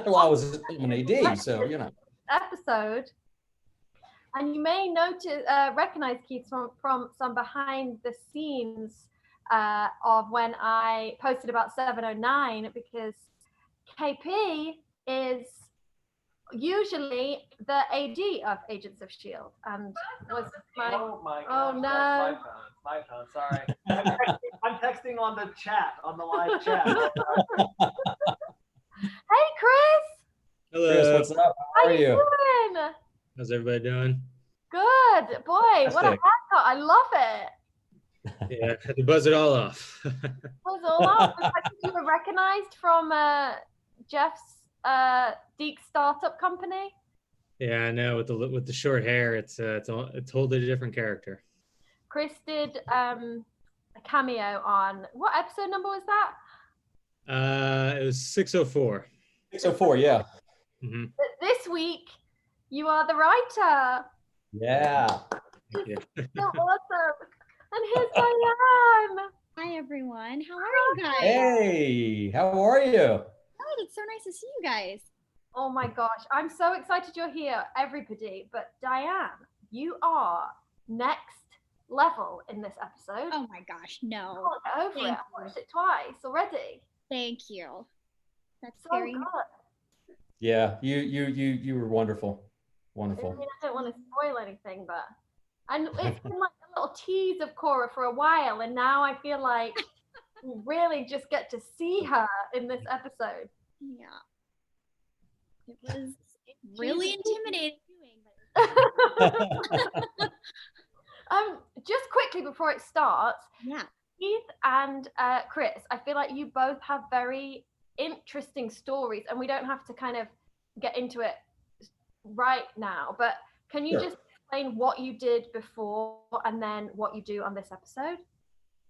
Well, I was an AD, so you know. Episode, and you may notice, recognize Keith from some behind the scenes of when I posted about 709, because KP is usually the AD of Agents of Shield, and was my. Oh my gosh, Oh no! That's my phone. Sorry, I'm texting on the chat, on the live chat. Hey, Chris. Hello. Chris, what's up? How are you doing? How's everybody doing? Good. Boy, what a haircut. I love it. Yeah, had to buzz it all off. Buzz it all off. I think you were recognized from Jeff's Deek startup company. Yeah, I know. With the short hair, it's a totally different character. Chris did a cameo on, what episode number was that? It was 604. 604, yeah. Mm-hmm. This week, you are the writer. Yeah. Yeah. So awesome. And here's Diane. Hi, everyone. How are you guys? Hey, how are you? Good. It's so nice to see you guys. Oh my gosh. I'm so excited you're here, everybody. But Diane, you are next level in this episode. Oh my gosh, no. Oh, get over it. I watched it twice already. Thank you. That's so very good. Yeah, you were wonderful. Wonderful. I mean, I don't want to spoil anything, but and it's been like a little tease of Cora for a while, and now I feel like we really just get to see her in this episode. Yeah. It was really intimidating Just quickly before it starts, yeah. Keith and Chris, I feel like you both have very interesting stories, and we don't have to kind of get into it right now, but can you just explain what you did before and then what you do on this episode?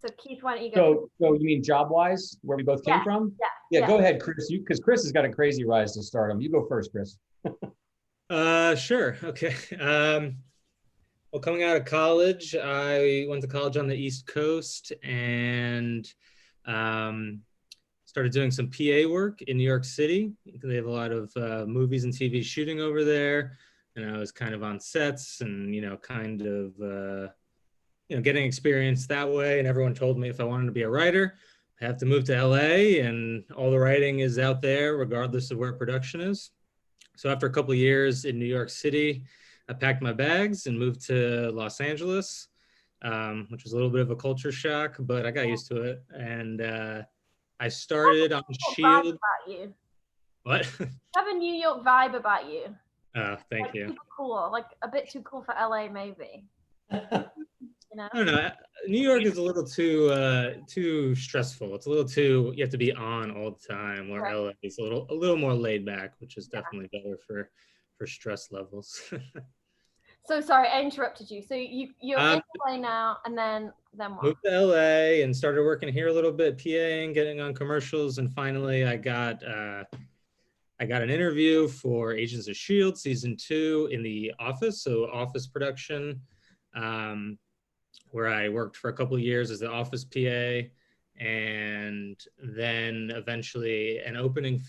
So Keith, why don't you go? So you mean job-wise, where we both came from? Yeah, go ahead, Chris. Because Chris has got a crazy rise to stardom. You go first, Chris. Sure. Okay. Well, coming out of college, I went to college on the East Coast and started doing some PA work in New York City. They have a lot of movies and TV shooting over there. And I was kind of on sets and, kind of, getting experience that way. And everyone told me if I wanted to be a writer, I have to move to LA, and all the writing is out there, regardless of where production is. So after a couple of years in New York City, I packed my bags and moved to Los Angeles, which was a little bit of a culture shock, but I got used to it. And I started on SHIELD. About you. What? You have a New York vibe about you. Oh, thank you. Super cool, like a bit too cool for LA, maybe. I don't know. New York is a little too stressful. It's a little too, you have to be on all the time, where LA is a little more laid back, which is definitely better for stress levels. So sorry, I interrupted you. So you're in LA now, and then what? Moved to LA and started working here a little bit, PAing, getting on commercials, and finally I got an interview for Agents of Shield season 2 in the Office, so Office production, where I worked for a couple of years as the Office PA, and then eventually an opening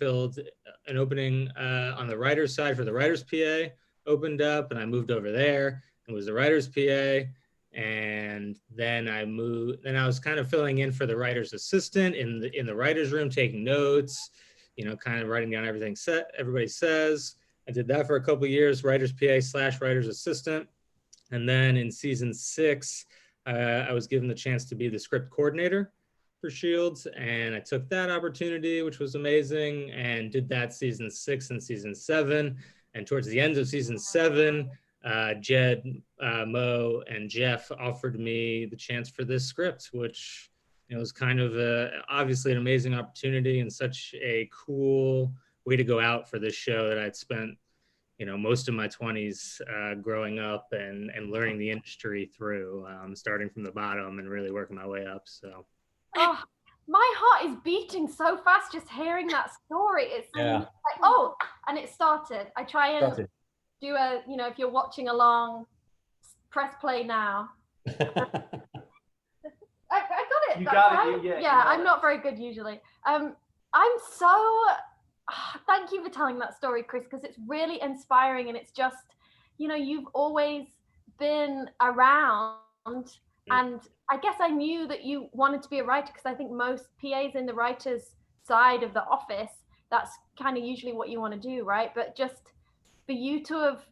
on the writer's side for the writer's PA opened up, and I moved over there and was the writer's PA. And then I was kind of filling in for the writer's assistant in the writer's room, taking notes, kind of writing down everything everybody says. I did that for a couple of years, writer's PA / writer's assistant. And then in season 6, I was given the chance to be the script coordinator for SHIELD, and I took that opportunity, which was amazing, and did that season 6 and season 7. And towards the end of season 7, Jed, Mo, and Jeff offered me the chance for this script, which was kind of obviously an amazing opportunity and such a cool way to go out for this show that I'd spent most of my 20s growing up and learning the industry through, starting from the bottom and really working my way up. So, oh, my heart is beating so fast just hearing that story. It's like, oh, and it started. I try and do a, if you're watching along, press play now. I got it. You got it. Yeah, I'm not very good usually. I'm so Thank you for telling that story, Chris, because it's really inspiring, and it's just, you know, you've always been around, and I guess I knew that you wanted to be a writer because I think most PAs in the writer's side of the office, that's kind of usually what you want to do, right? But just for you to have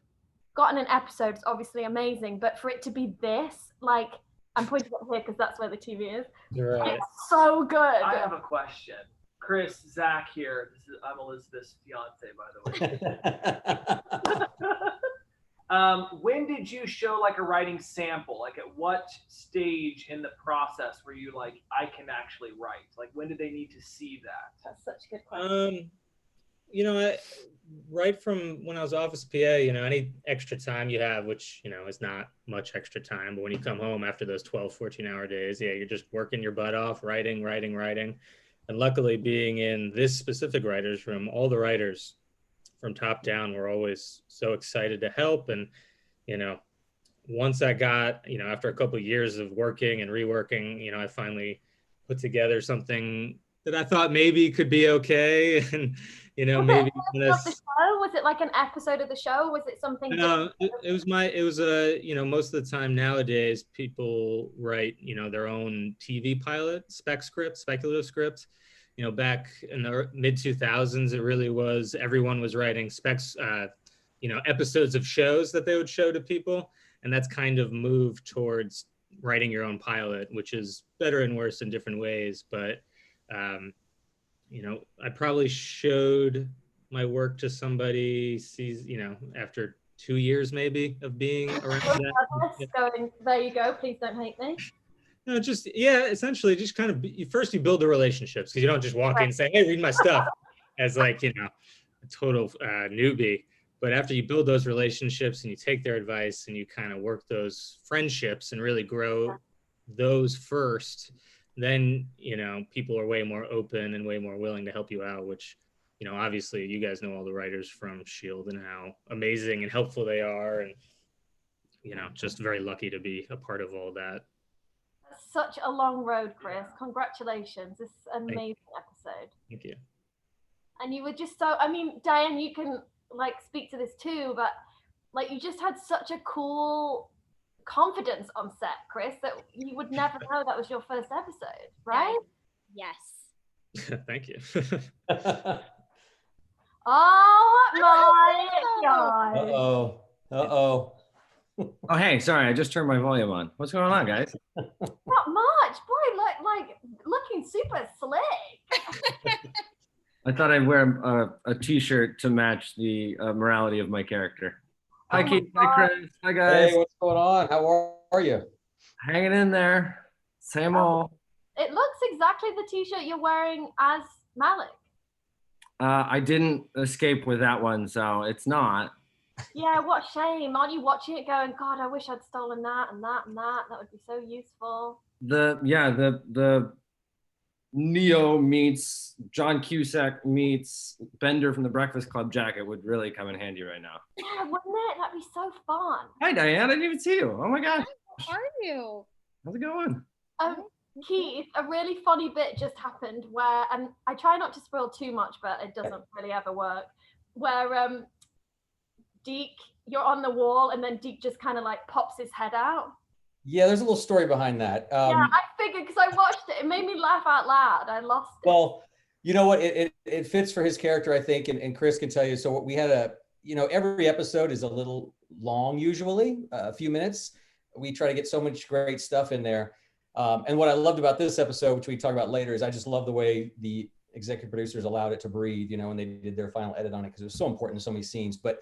gotten an episode is obviously amazing, but for it to be this, like, I'm pointing up here because that's where the TV is. Right. It's so good. I have a question. Chris, Zach here. I'm Elizabeth's fiance, by the way. When did you show like a writing sample? Like at what stage in the process were you like, I can actually write? Like when did they need to see that? That's such a good question. You know, right from when I was office PA, you know, any extra time you have, which, you know, is not much extra time, but when you come home after those 12, 14-hour days, yeah, you're just working your butt off, writing. And luckily, being in this specific writer's room, all the writers from top down were always so excited to help. And, you know, once I got, you know, after a couple of years of working and reworking, you know, I finally put together something that I thought maybe could be okay. And, you know, maybe was it like an episode of the show? Was it something? No, it was a, you know, most of the time nowadays people write, you know, their own TV pilot, speculative scripts. You know, back in the mid 2000s, it really was, everyone was writing you know, episodes of shows that they would show to people. And that's kind of moved towards writing your own pilot, which is better and worse in different ways. But, you know, I probably showed my work to somebody, you know, after 2 years maybe of being around that. Going, there you go, please don't hate me. No, just, yeah, essentially just kind of, first you build the relationships, because you don't just walk in and say, hey, read my stuff as like, you know, a total newbie. But after you build those relationships and you take their advice and you kind of work those friendships and really grow those first, then, you know, people are way more open and way more willing to help you out, which, you know, obviously you guys know all the writers from S.H.I.E.L.D. and how amazing and helpful they are. And, you know, just very lucky to be a part of all that. That's such a long road, Chris. Congratulations. This is an amazing episode. Thank you. And you were just so, I mean, Diane, you can like speak to this too, but like you just had such a cool confidence on set, Chris, that you would never know that was your first episode, right? Yes. Thank you. Oh my God. Uh-oh. Uh-oh. Oh, hey, sorry, I just turned my volume on. What's going on, guys? Not much. Boy, like looking super slick. I thought I'd wear a t-shirt to match the morality of my character. Hi, Oh my Keith. Hi, God. Chris. Hi, guys. Hey, what's going on? How are you? Hanging in there. Same old. It looks exactly the t-shirt you're wearing as Malik. I didn't escape with that one, so it's not. Yeah, what shame. Aren't you watching it going, God, I wish I'd stolen that and that and that. That would be so useful. The Neo meets John Cusack meets Bender from the Breakfast Club jacket would really come in handy right now. Yeah, wouldn't it? That'd be so fun. Hi, Diane. I didn't even see you. Oh my God. How are you? How's it going? Keith, a really funny bit just happened where, and I try not to spoil too much, but it doesn't really ever work, where Deke, you're on the wall and then Deke just kind of like pops his head out. Yeah, there's a little story behind that. Yeah, I figured because I watched it. It made me laugh out loud. I lost it. Well, you know what? It fits for his character, I think, and Chris can tell you. So we had every episode is a little long, usually a few minutes. We try to get so much great stuff in there. And what I loved about this episode, which we talk about later, is I just love the way the executive producers allowed it to breathe, you know, when they did their final edit on it, because it was so important in so many scenes. But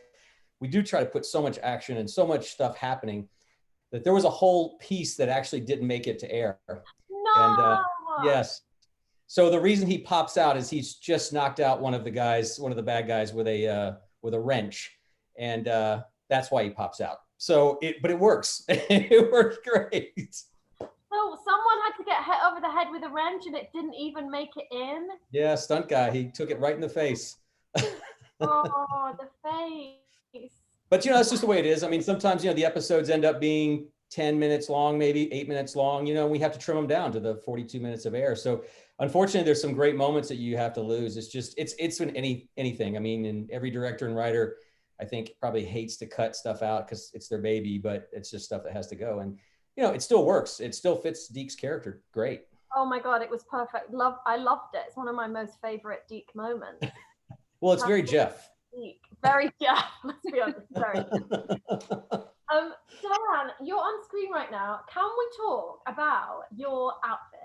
we do try to put so much action and so much stuff happening that there was a whole piece that actually didn't make it to air. No. And yes. So the reason he pops out is he's just knocked out one of the bad guys with a wrench. And that's why he pops out. So but it works. It works great. So someone had to get hit over the head with a wrench and it didn't even make it in? Yeah, stunt guy. He took it right in the face. Oh, the face. But, you know, that's just the way it is. I mean, sometimes, you know, the episodes end up being 10 minutes long, maybe 8 minutes long, you know, and we have to trim them down to the 42 minutes of air. So unfortunately, there's some great moments that you have to lose. It's just, it's in anything. I mean, and every director and writer, I think, probably hates to cut stuff out because it's their baby, but it's just stuff that has to go. And, you know, it still works. It still fits Deke's character great. Oh my God, it was perfect. I loved it. It's one of my most favorite Deke moments. Well, it's very Jeff. Deke. Very Jeff, let's be honest. Very DIANE, you're on screen right now. Can we talk about your outfit?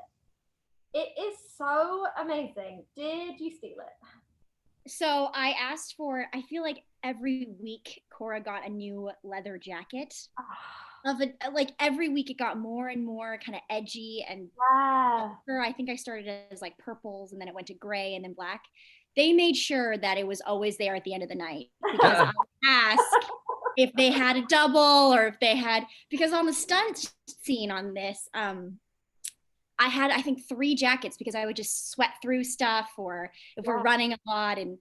It is so amazing. Did you steal it? So I asked for, I feel like every week Cora got a new leather jacket. Like every week it got more and more kind of edgy, and I think I started as like purples and then it went to gray and then black. They made sure that it was always there at the end of the night, because I asked if they had a double or if they had, because on the stunt scene on this, I had, I think, 3 jackets because I would just sweat through stuff, or if we're running a lot, and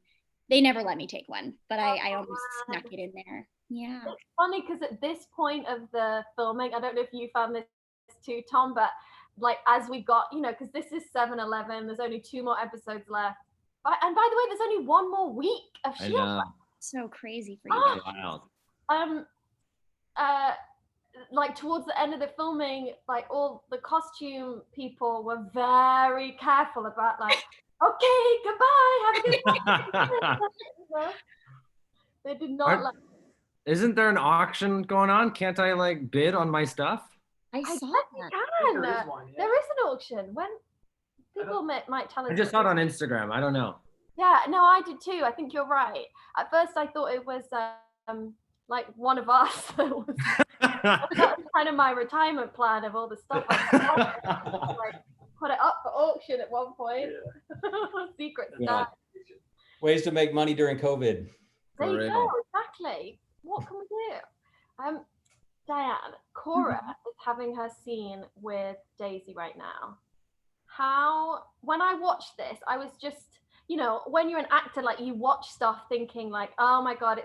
they never let me take one, but I almost snuck it in there. Yeah. It's funny because at this point of the filming, I don't know if you found this too, Tom, but like as we got, you know, because this is 7/11, there's only 2 more episodes left. And by the way, there's only 1 more week of SHIELD. So crazy for you. Wow. Like towards the end of the filming, like all the costume people were very careful about like, okay, goodbye, have a good night. They did not like. Isn't there an auction going on? Can't I like bid on my stuff? I saw bet you that. can. There is one, yeah. There is an auction. When people might tell us. I just saw it on Instagram. I don't know. Yeah, no, I did too. I think you're right. At first, I thought it was like one of us. That was kind of my retirement plan of all the stuff I like, put it up for auction at one point. Secret stuff. Ways to make money during COVID. There you go, exactly. What can we do? DIANE, Cora is having her scene with Daisy right now. When I watched this, I was just, you know, when you're an actor, like you watch stuff thinking like, oh my God,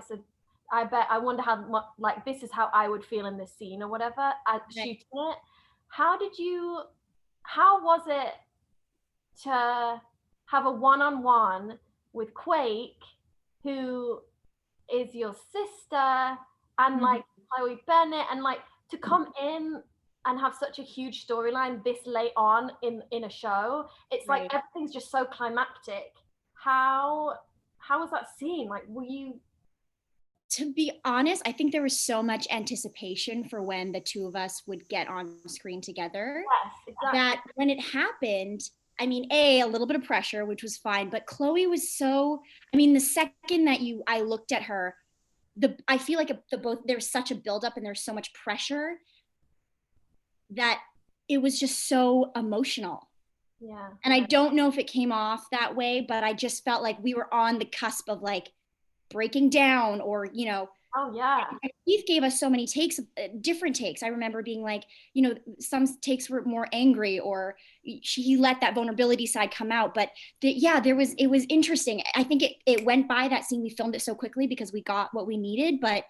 I wonder how, like, this is how I would feel in this scene or whatever, shooting it. How was it to have a one-on-one with Quake, who is your sister, and like Chloe Bennett, and like to come in and have such a huge storyline this late on in a show? It's like everything's just so climactic. How was that scene? Like, were you? To be honest, I think there was so much anticipation for when the 2 of us would get on screen together. Yes, exactly. That when it happened, I mean, a little bit of pressure, which was fine, but Chloe was so, I mean, the second that I looked at her, I feel like there's such a buildup and there's so much pressure that it was just so emotional. Yeah. And I don't know if it came off that way, but I just felt like we were on the cusp of like breaking down, or, you know. Oh yeah. Keith gave us so many takes, different takes. I remember being like, you know, some takes were more angry, or he let that vulnerability side come out. But it was interesting. I think it went by that scene. We filmed it so quickly because we got what we needed, but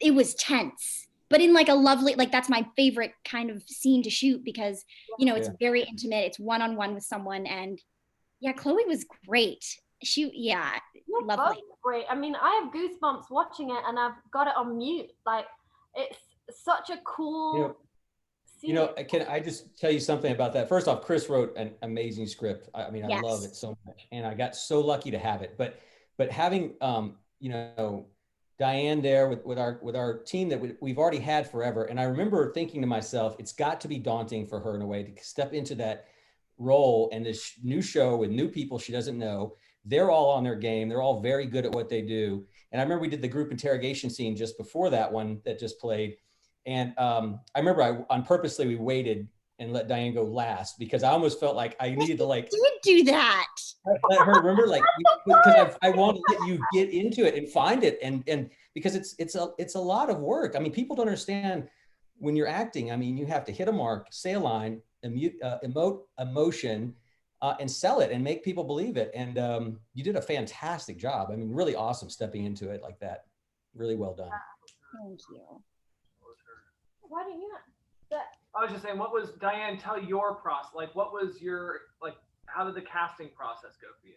it was tense. But in like a lovely, like that's my favorite kind of scene to shoot, because, you know, it's very intimate. It's one-on-one with someone. And yeah, Chloe was great. Lovely. Great. I mean, I have goosebumps watching it, and I've got it on mute. Like, it's such a cool scene. You know, can I just tell you something about that? First off, Chris wrote an amazing script. I mean, I love it so much, and I got so lucky to have it. But having you know, DIANE there with our team that we've already had forever, and I remember thinking to myself, it's got to be daunting for her in a way to step into that role and this new show with new people she doesn't know. They're all on their game. They're all very good at what they do. And I remember we did the group interrogation scene just before that one that just played. And I remember purposely we waited and let DIANE go last, because I almost felt like I needed to like. You did do that. Let her remember, like, because I want to let you get into it and find it, and because it's a lot of work. I mean, people don't understand when you're acting. I mean, you have to hit a mark, say a line, emote emotion. And sell it and make people believe it. And you did a fantastic job. I mean, really awesome stepping into it like that. Really well done. Thank you. Why didn't you? I was just saying, what was, DIANE, tell your process. Like, what was your, like, how did the casting process go for you?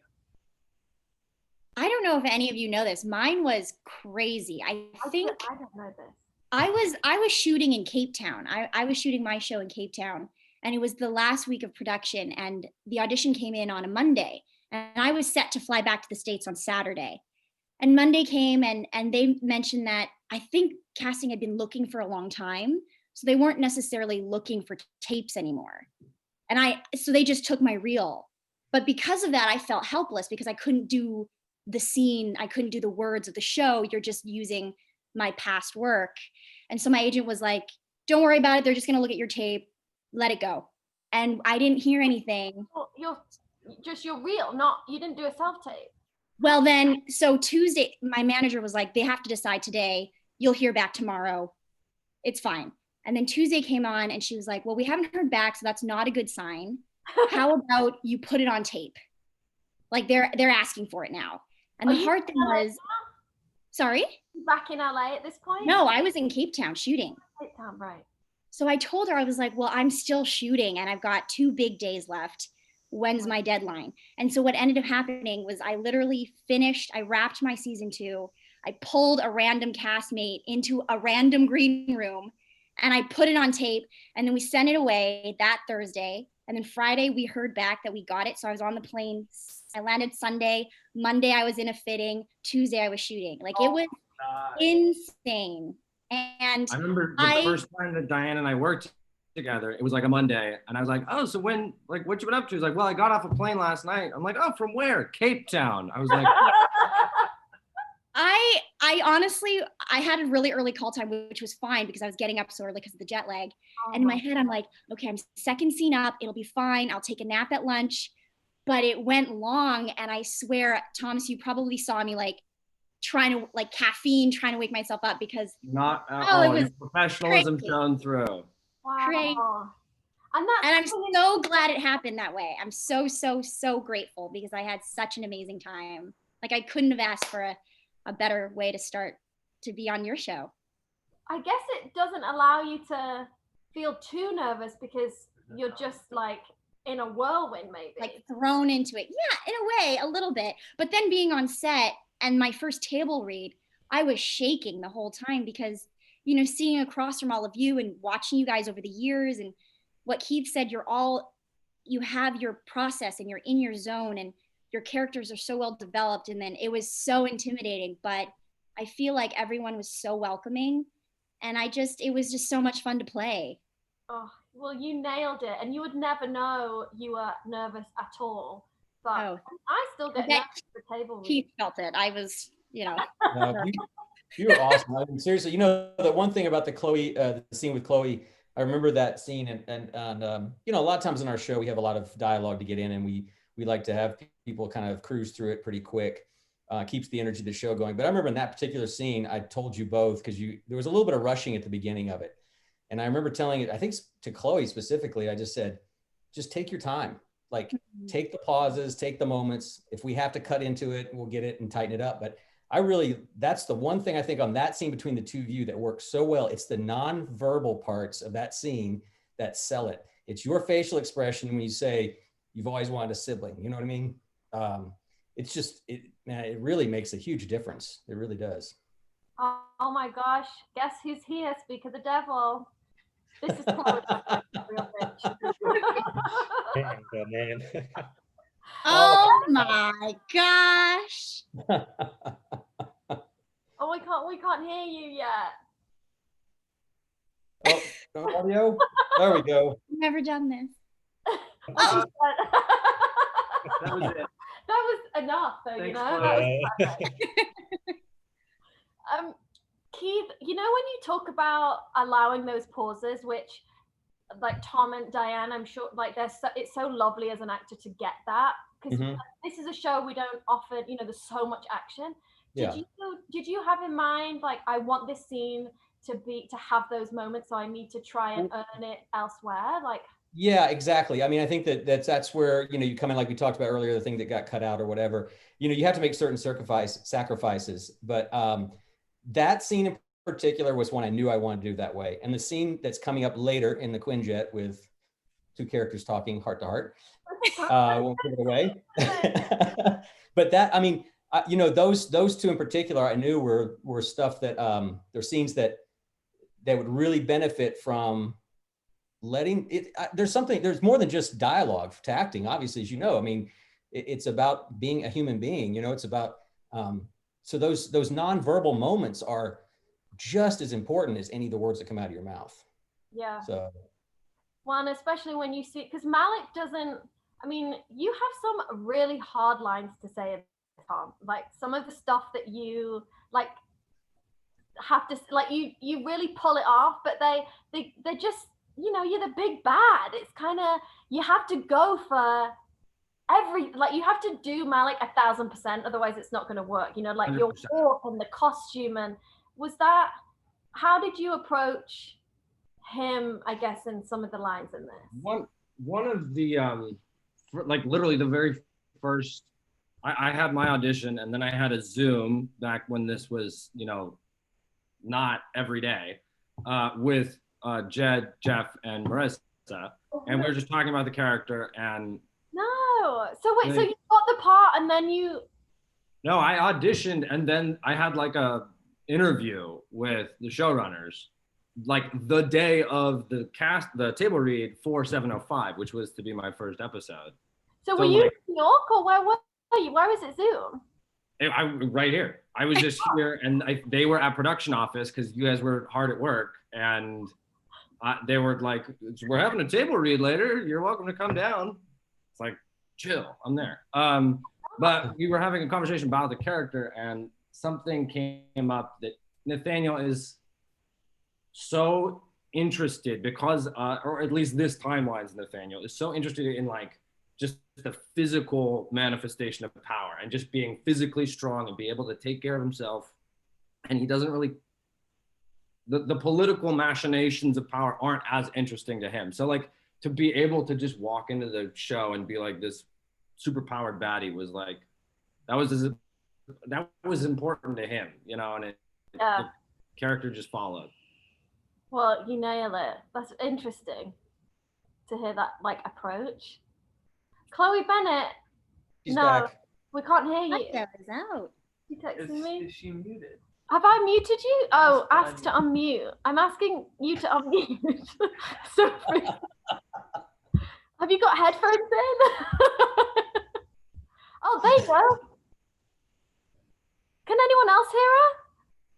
I don't know if any of you know this. Mine was crazy. I think I don't know this. I was shooting in Cape Town. I was shooting my show in Cape Town, and it was the last week of production, and the audition came in on a Monday, and I was set to fly back to the States on Saturday. And Monday came, and they mentioned that I think casting had been looking for a long time, so they weren't necessarily looking for tapes anymore. And so they just took my reel. But because of that, I felt helpless because I couldn't do the scene, I couldn't do the words of the show. You're just using my past work. And so my agent was like, don't worry about it. They're just gonna look at your tape, let it go. And I didn't hear anything. Well, you're reel, you didn't do a self-tape. Well then, so Tuesday, my manager was like, they have to decide today. You'll hear back tomorrow. It's fine. And then Tuesday came on and she was like, well, we haven't heard back, so that's not a good sign. How about you put it on tape? Like they're asking for it now. And the hard thing was, sorry? Back in LA at this point? No, I was in Cape Town shooting. Cape Town, right. So I told her, I was like, well, I'm still shooting and I've got 2 big days left. When's my deadline? And so what ended up happening was I literally finished, I wrapped my season 2. I pulled a random castmate into a random green room and I put it on tape, and then we sent it away that Thursday. And then Friday we heard back that we got it. So I was on the plane. I landed Sunday. Monday I was in a fitting. Tuesday I was shooting. Like it was insane. And I remember the first time that Diane and I worked together, it was like a Monday. And I was like, oh, so when, like, what you been up to? He's like, well, I got off a plane last night. I'm like, oh, from where? Cape Town. I was like, I honestly, I had a really early call time, which was fine because I was getting up so early because of the jet lag. And in my head, I'm like, okay, I'm second scene up. It'll be fine. I'll take a nap at lunch. But it went long. And I swear, Thomas, you probably saw me like trying to, like caffeine, trying to wake myself up because not at all. Your professionalism shone through. Wow. Crazy. And I'm so glad it happened that way. I'm so, so, so grateful because I had such an amazing time. Like I couldn't have asked for a better way to start to be on your show. I guess it doesn't allow you to feel too nervous because you're just like in a whirlwind, maybe. Like thrown into it. Yeah, in a way, a little bit. But then being on set and my first table read, I was shaking the whole time because, you know, seeing across from all of you and watching you guys over the years and what Keith said, you have your process and you're in your zone and your characters are so well developed. And then it was so intimidating, but I feel like everyone was so welcoming and it was just so much fun to play. Oh, well, you nailed it. And you would never know you were nervous at all. But I still get nervous at the table. Keith felt it. I was, you know. You were awesome. I mean, seriously, you know, the one thing about the scene with Chloe, I remember that scene and you know, a lot of times in our show, we have a lot of dialogue to get in and we like to have people kind of cruise through it pretty quick. Keeps the energy of the show going. But I remember in that particular scene, I told you both, because there was a little bit of rushing at the beginning of it. And I remember telling it, I think to Chloe specifically, I just said, just take your time. Like take the pauses, take the moments. If we have to cut into it, we'll get it and tighten it up. But that's the one thing I think on that scene between the two of you that works so well. It's the non-verbal parts of that scene that sell it. It's your facial expression when you say, you've always wanted a sibling. You know what I mean? It's just, man, it really makes a huge difference. It really does. Oh my gosh. Guess who's here? Speak of the devil. This is Chloe, real bitch. Man. Oh my gosh. Oh, we can't hear you yet. Oh, no audio? There we go. I've never done this. Oh, That was it. that was enough, though. Thanks, you know. Chloe. That was Keith, you know when you talk about allowing those pauses, which, like Tom and Diane, I'm sure, like it's so lovely as an actor to get that because this is a show we don't often. You know, there's so much action. Did you have in mind like I want this scene to have those moments, so I need to try and earn it elsewhere, like? Yeah, exactly. I mean, I think that's where, you know, you come in, like we talked about earlier, the thing that got cut out or whatever, you know, you have to make certain sacrifices. But that scene in particular was one I knew I wanted to do that way. And the scene that's coming up later in the Quinjet with two characters talking heart to heart. I won't give it away. But that, I mean, you know, those two in particular, I knew were stuff that they're scenes that would really benefit from letting it. There's more than just dialogue to acting, obviously, as you know. I mean, it's about being a human being. You know, it's about so those nonverbal moments are just as important as any of the words that come out of your mouth. Yeah. So. Well, and especially when you see, because Malik doesn't. I mean, you have some really hard lines to say, Tom. Like some of the stuff that you like have to like, you really pull it off, but they're just, you know, you're the big bad. It's kind of, you have to go for you have to do Malik 1,000%, otherwise it's not going to work. You know, like 100%. Your walk and the costume. And how did you approach him, I guess, in some of the lines in this? One of the like literally the very first, I had my audition, and then I had a Zoom back when this was, you know, not every day, with Jed, Jeff, and Marissa, and we were just talking about the character. And no, so wait, so you got the part and then you? No, I auditioned, and then I had like a interview with the showrunners, like the day of the table read for 705, which was to be my first episode. So were you in New York, or where were you? Where was it Zoom? Right here. I was just here, and they were at production office because you guys were hard at work, and they were like, "We're having a table read later. You're welcome to come down." It's like, chill, I'm there. But we were having a conversation about the character, and something came up that Nathaniel is so interested because, or at least this timeline's Nathaniel is so interested in like just the physical manifestation of power and just being physically strong and be able to take care of himself. And he doesn't really, the political machinations of power aren't as interesting to him. So like to be able to just walk into the show and be like this super powered baddie was like, that was important to him, you know, and the character just followed. Well, you nail it. That's interesting to hear that like approach. Chloe Bennett. She's back. We can't hear you. That is out. You texting me? Is she muted? Have I muted you? Oh, ask to unmute. I'm asking you to unmute. So have you got headphones in? Oh, there you go. Can anyone else hear her?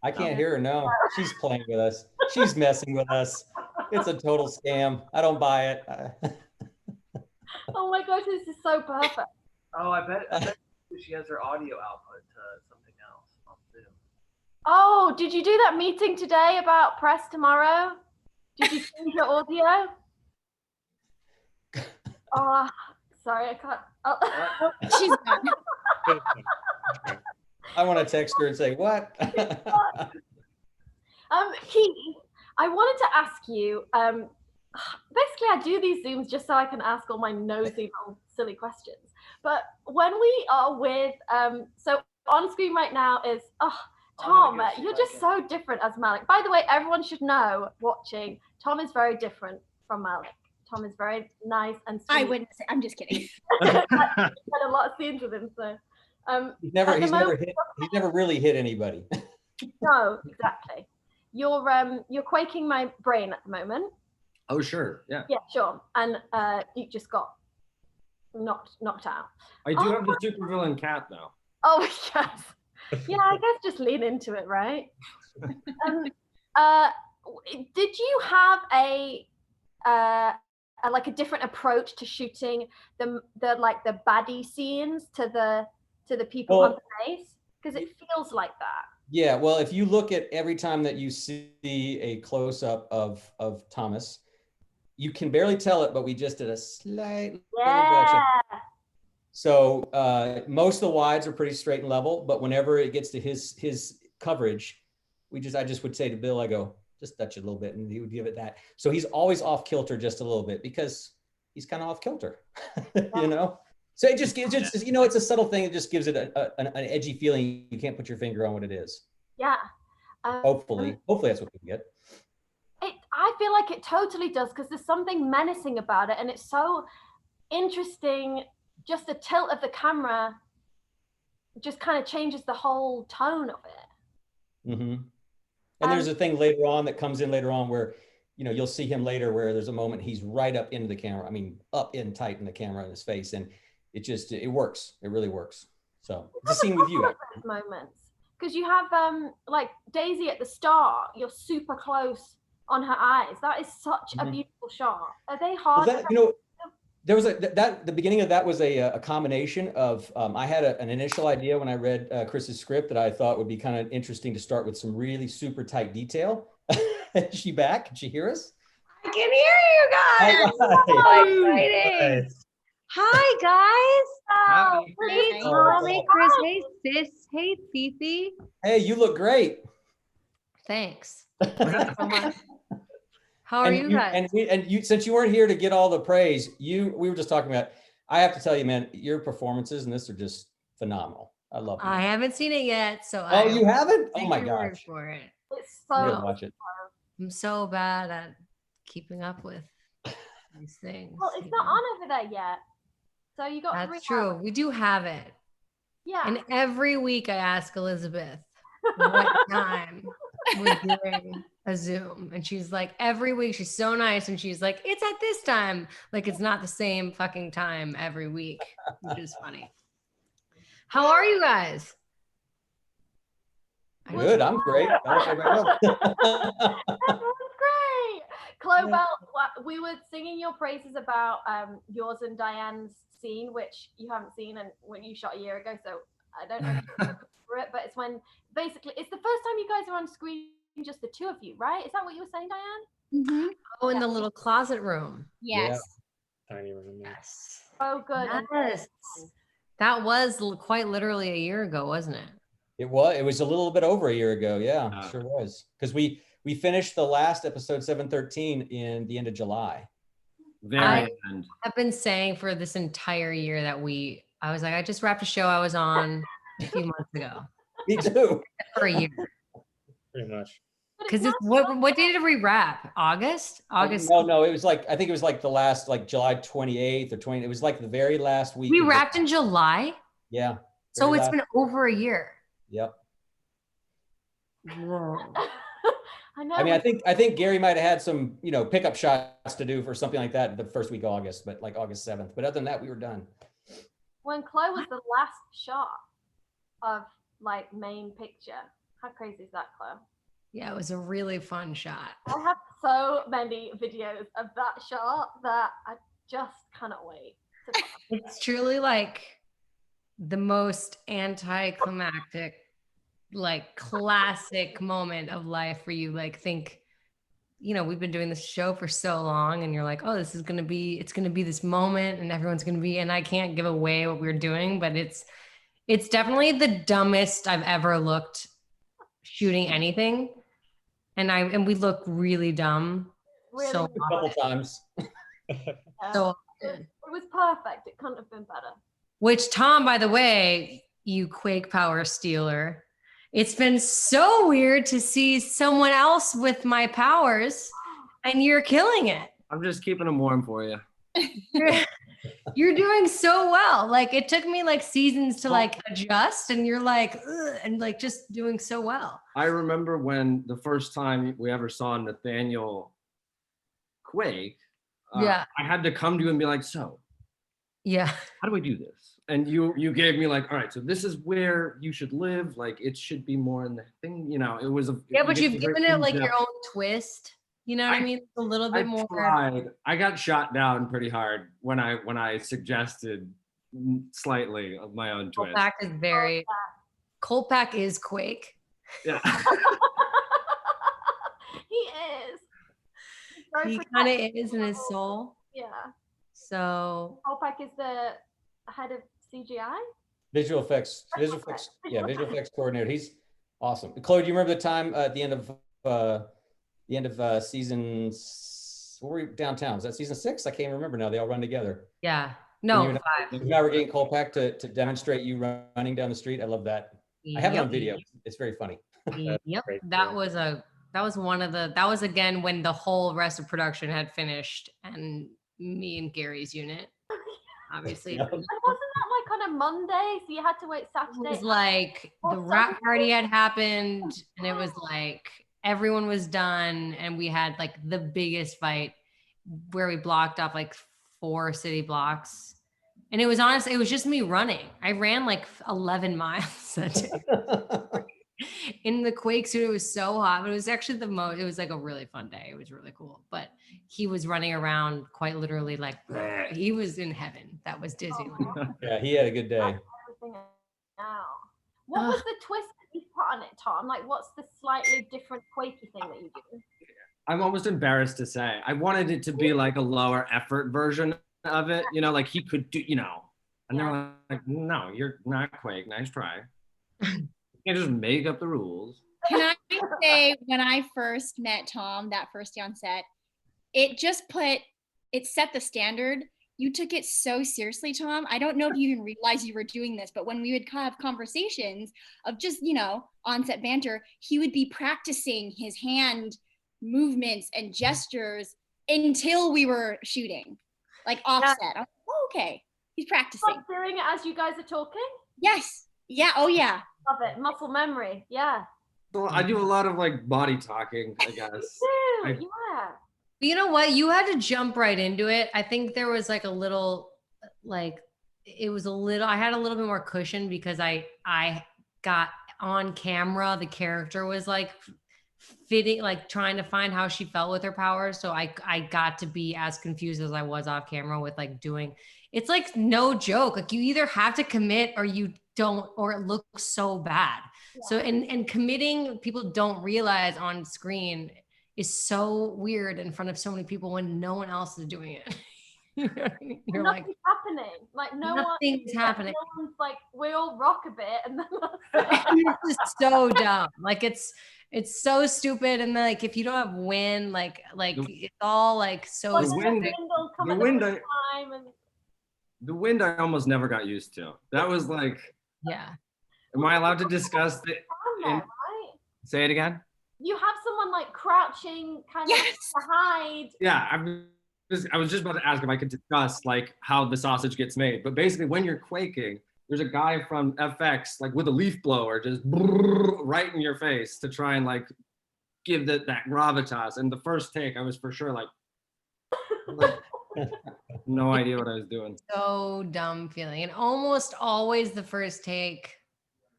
I can't hear her, no. She's playing with us. She's messing with us. It's a total scam. I don't buy it. Oh my gosh, this is so perfect. Oh, I bet she has her audio output to something else on Zoom. Oh, did you do that meeting today about press tomorrow? Did you change your audio? Oh, sorry, I can't. Oh. She's gone. I want to text her and say, what? Keith, I wanted to ask you, basically I do these Zooms just so I can ask all my nosy little silly questions. But when we are with, so on screen right now is, Tom, you're just so different as Malik. By the way, everyone should know watching, Tom is very different from Malik. Tom is very nice and sweet. I wouldn't say, I'm just kidding. I had a lot of scenes with him, so. He's never really hit anybody. No, exactly. You're quaking my brain at the moment. Oh, sure. Yeah. Yeah, sure. And you just got knocked out. I do have the supervillain cat though. Oh, yes. Yeah, I guess just lean into it, right? Did you have a different approach to shooting the baddie scenes to the people on the face? Because it feels like that. Yeah, well, if you look at every time that you see a close-up of Thomas, you can barely tell it, but we just did a slight little bit. So most of the wides are pretty straight and level, but whenever it gets to his coverage, I just would say to Bill, I go, just touch it a little bit, and he would give it that. So he's always off kilter just a little bit because he's kind of off kilter, you know? So it just gives, you know, it's a subtle thing. It just gives it an edgy feeling. You can't put your finger on what it is. Yeah. Hopefully that's what we get. I feel like it totally does, because there's something menacing about it, and it's so interesting. Just the tilt of the camera just kind of changes the whole tone of it. Mm-hmm. And there's a thing later on that comes in later on where, you know, you'll see him later where there's a moment he's right up into the camera. I mean, up in tight in the camera in his face, and it works. It really works. So it's a scene with you. Moments, because you have like Daisy at the start. You're super close on her eyes. That is such a beautiful shot. Are they hard? That, you know, there was the beginning of that was a combination of I had an initial idea when I read Chris's script that I thought would be kind of interesting to start with some really super tight detail. Is she back? Can she hear us? I can hear you guys. So exciting. Nice. Hi guys. Hey, Tom. Hey Chris. Hey sis. Hey Fifi. Hey, you look great. Thanks. Thanks so much. How are you guys? And you, since you weren't here to get all the praise, we were just talking about. I have to tell you, man, your performances in this are just phenomenal. I love them. I haven't seen it yet, so you haven't? Oh my word gosh! for it. It's You gotta so. watch it. I'm so bad at keeping up with these things. Well, it's not on over there yet. So you got 3 That's true. hours. We do have it. Yeah. And every week I ask Elizabeth what time we're doing a Zoom. And she's like, every week, she's so nice. And she's like, it's at this time. Like, it's not the same fucking time every week, which is funny. How are you guys? Good. I'm great. Everyone's great. Chloe, we were singing your praises about yours and Diane's scene, which you haven't seen and when you shot a year ago. So I don't know if you remember it, but it's when basically it's the first time you guys are on screen, just the two of you, right? Is that what you were saying, Diane? Mm-hmm. Oh, in the little closet room. Yes. Tiny room. Yes. Oh, good. Yes. That was quite literally a year ago, wasn't it? It was a little bit over a year ago. Yeah, sure was. Because we finished the last episode 713 in the end of July. I've been saying for this entire year that I was like, I just wrapped a show I was on a few months ago. Me too. For a year. Pretty much. But Because what day did we wrap? August? August. No, it was like, I think it was like the last, like July 28th or 20. It was like the very last week. We wrapped in July? Yeah. So it's been over a year. Yep. Whoa. I know. I mean, I think Gary might have had some, you know, pickup shots to do for something like that the first week of August, but like August 7th. But other than that, we were done. When Chloe was the last shot of like main picture. How crazy is that, Chloe? Yeah, it was a really fun shot. I have so many videos of that shot that I just cannot wait. It's truly like the most anticlimactic, like classic moment of life for you. Like think, you know, we've been doing this show for so long and you're like, oh, it's going to be this moment and everyone's going to be, and I can't give away what we're doing, but it's definitely the dumbest I've ever looked shooting anything. And we look really dumb. Really? So A couple times. So it was perfect. It couldn't have been better. Which Tom, by the way, you Quake Power stealer, it's been so weird to see someone else with my powers and you're killing it. I'm just keeping them warm for you. You're doing so well. Like it took me like seasons to like adjust and you're like, ugh, and like just doing so well. I remember when the first time we ever saw Nathaniel Quake, Yeah. I had to come to you and be like, so Yeah. how do we do this? And you gave me like, all right, so this is where you should live. Like it should be more in the thing, you know, it was Yeah, but you've very given it like in-depth. your own twist. You know what I mean? It's a little bit more. Tried. I got shot down pretty hard when I suggested slightly of my own twist. Colpack is very. Colpack is Quake. Yeah. He is. Very He kind of protective. is in his soul. Yeah. So Kolpak is the head of CGI. Visual effects coordinator. He's awesome. Chloe, do you remember the time at the end of season? Where were we downtown? Was that season 6? I can't remember now. They all run together. yeah, no, And 5. now we're getting Kolpak to demonstrate you running down the street. I love that. I have it on Yep. video. It's very funny. Yep, great. that was a That was one of the, that was again when the whole rest of production had finished and me and Gary's unit, obviously. Yep. And wasn't that like on a Monday? So you had to wait It Saturday? was like the rap party had happened and it was like everyone was done and we had like the biggest fight where we blocked off like 4 city blocks. And it was honestly, it was just me running. I ran like 11 miles that day. In the quake suit. It was so hot, but it was actually it was like a really fun day. It was really cool. But he was running around quite literally like, he was in heaven. That was Disneyland. Yeah, he had a good day. Everything now. What was the twist that you put on it, Tom? Like, what's the slightly different quakey thing that you do? I'm almost embarrassed to say. I wanted it to be like a lower effort version of it, you know, like he could do, you know. And they're like, no, you're not Quake. Nice try. You can't just make up the rules. Can I say, when I first met Tom, that first day on set, it set the standard. You took it so seriously, Tom. I don't know if you even realized you were doing this, but when we would have conversations of just, you know, on-set banter, he would be practicing his hand movements and gestures until we were shooting, like offset. I'm like, oh, okay, he's practicing. Like doing it as you guys are talking? Yes. Yeah. Oh, yeah. Love it. Muscle memory. Yeah. Well, I do a lot of like body talking, I guess. Me too. Yeah. You know what? You had to jump right into it. I think there was like a little, like, it was a little, I had a little bit more cushion because I got on camera. The character was like fitting, like trying to find how she felt with her powers. So I got to be as confused as I was off camera with like doing, it's like no joke. Like you either have to commit or you don't, or it looks so bad. Yeah. So, and committing, people don't realize on screen is so weird in front of so many people when no one else is doing it. You know what I mean? You're nothing's like happening. Like nothing's happening. No one's like, we all rock a bit and then it's just so dumb. Like it's so stupid. And then, like if you don't have wind, like it's all like so the wind I almost never got used to. That was like, yeah. Am I allowed to discuss it? Right? Say it again. You have someone like crouching kind of to hide. Yeah, I was just about to ask if I could discuss like how the sausage gets made. But basically when you're quaking, there's a guy from FX like with a leaf blower just right in your face to try and like give that gravitas. And the first take, I was for sure like no idea what I was doing. So dumb feeling. And almost always the first take,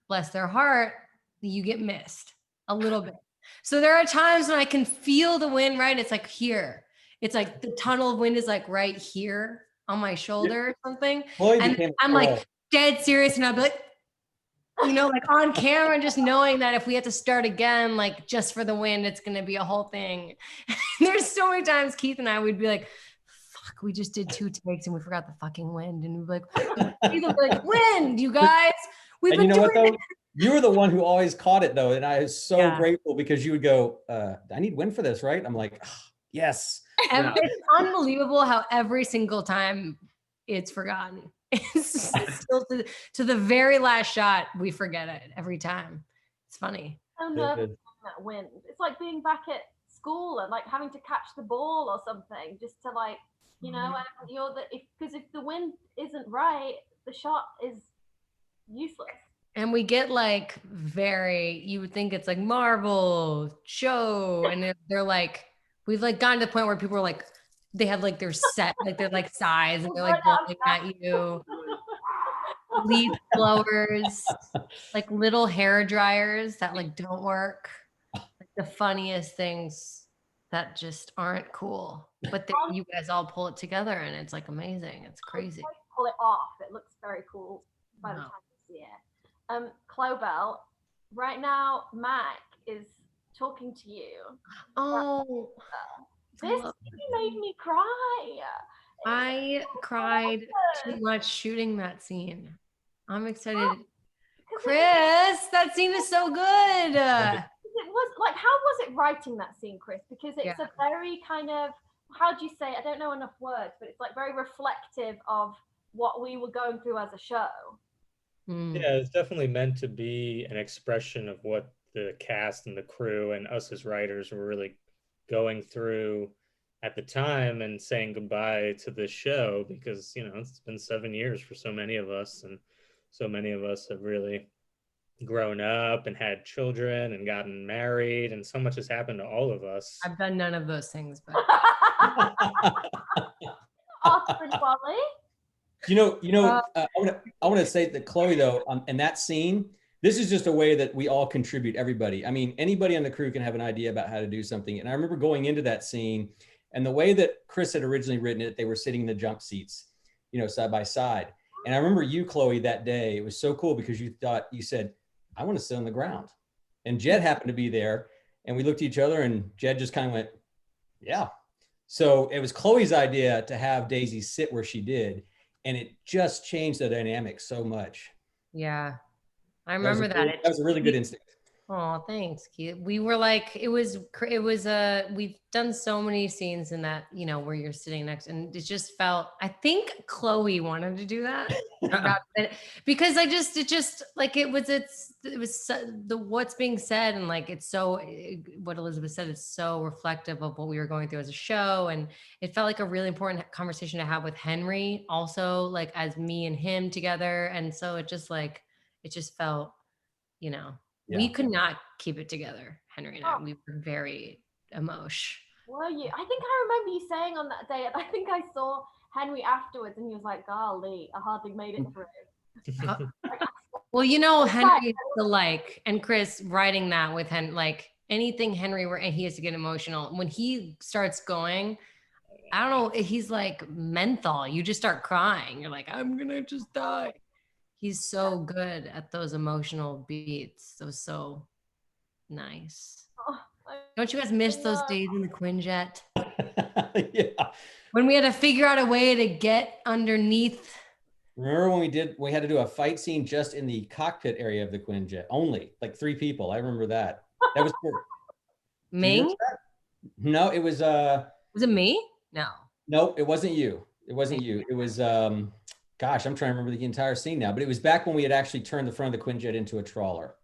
bless their heart, you get missed a little bit. So there are times when I can feel the wind, right? It's like here. It's like the tunnel of wind is like right here on my shoulder or something. And I'm like dead serious and I'll be like, you know, like on camera, just knowing that if we have to start again, like just for the wind, it's going to be a whole thing. There's so many times Keith and I would be like, fuck, we just did 2 takes and we forgot the fucking wind. And we'd be like, wind, you guys. We've been doing it. You were the one who always caught it though. And I was so grateful because you would go, I need wind for this, right? I'm like, oh, yes. It's unbelievable how every single time it's forgotten. It's still to the very last shot, we forget it every time. It's funny. So nervous that wind. It's like being back at school and like having to catch the ball or something just to like, you know, and because if the wind isn't right, the shot is useless. And we get like you would think it's like Marvel show, and they're like, we've like gotten to the point where people are like, they have like their set, like they're like size, and they're like blowing at you. Leaf blowers, like little hair dryers that like don't work. Like the funniest things that just aren't cool. But then you guys all pull it together, and it's like amazing. It's crazy. Pull it off. It looks very cool by the time you see it. Clobell, right now Mac is talking to you. Oh, this made me cry. I cried too much shooting that scene. I'm excited. Chris, that scene is so good. It was like, how was it writing that scene, Chris? Because it's a very kind of, how do you say, I don't know enough words, but it's like very reflective of what we were going through as a show. Yeah, it's definitely meant to be an expression of what the cast and the crew and us as writers were really going through at the time and saying goodbye to this show, because it's been 7 years for so many of us, and so many of us have really grown up and had children and gotten married, and so much has happened to all of us. I've done none of those things, but Austin Wally. I want to say that Chloe, though, in that scene, this is just a way that we all contribute, everybody. I mean, anybody on the crew can have an idea about how to do something. And I remember going into that scene, and the way that Chris had originally written it, they were sitting in the jump seats, side by side. And I remember you, Chloe, that day, it was so cool because you said, I want to sit on the ground. And Jed happened to be there, and we looked at each other, and Jed just kind of went, yeah. So it was Chloe's idea to have Daisy sit where she did, and it just changed the dynamic so much. yeah, I remember that. That was a really good instinct. Oh, thanks, Keith. We were like, we've done so many scenes in that, where you're sitting next, and it just felt, I think Chloe wanted to do that because it was the what's being said, and like, it's so, what Elizabeth said, it's so reflective of what we were going through as a show. And it felt like a really important conversation to have with Henry also, like as me and him together. And so it just felt, Yeah. we could not keep it together, Henry and I. We were very emotional. Were you? I think I remember you saying on that day, and I think I saw Henry afterwards, and he was like, golly, I hardly made it through. Well, Henry and Chris writing that with like anything Henry and he has to get emotional. When he starts going, I don't know, he's like menthol. You just start crying. You're like, I'm gonna just die. He's so good at those emotional beats. It was so nice. Don't you guys miss those days in the Quinjet? Yeah. When we had to figure out a way to get underneath. Remember when we had to do a fight scene just in the cockpit area of the Quinjet, only like 3 people. I remember that. That was cool. Ming? No, it was Was it me? No. Nope, it wasn't you. It wasn't you. It was gosh, I'm trying to remember the entire scene now, but it was back when we had actually turned the front of the Quinjet into a trawler.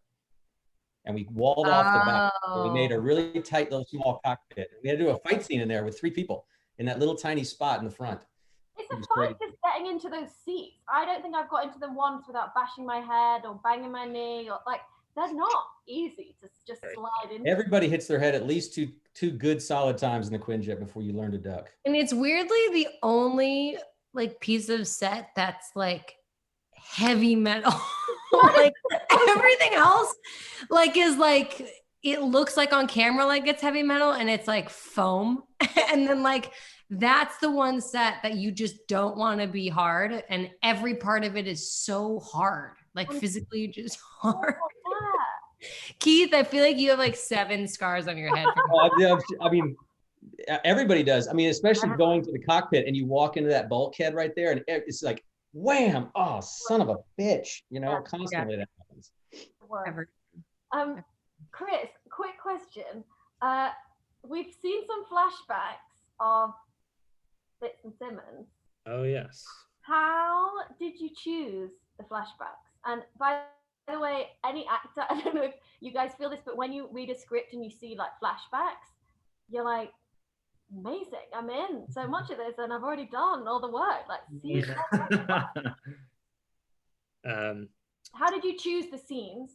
And we walled off the back. We made a really tight little small cockpit. We had to do a fight scene in there with 3 people in that little tiny spot in the front. It's a fight just getting into those seats. I don't think I've got into them once without bashing my head or banging my knee, or like, they're not easy to just slide in. Everybody hits their head at least two good solid times in the Quinjet before you learn to duck. And it's weirdly the only like piece of set that's like heavy metal. Like everything else like is like, it looks like on camera like it's heavy metal, and it's like foam. And then like that's the one set that you just don't want to be hard, and every part of it is so hard, like physically just hard. Keith, I feel like you have like 7 scars on your head. I mean, everybody does. I mean, especially going to the cockpit and you walk into that bulkhead right there, and it's like, wham! Oh, son of a bitch! Constantly that happens. Chris, quick question. We've seen some flashbacks of Fitzsimmons. Oh yes. How did you choose the flashbacks? And by the way, any actor, I don't know if you guys feel this, but when you read a script and you see like flashbacks, you're like, amazing, I'm in so much of this, and I've already done all the work. Like, see. How did you choose the scenes?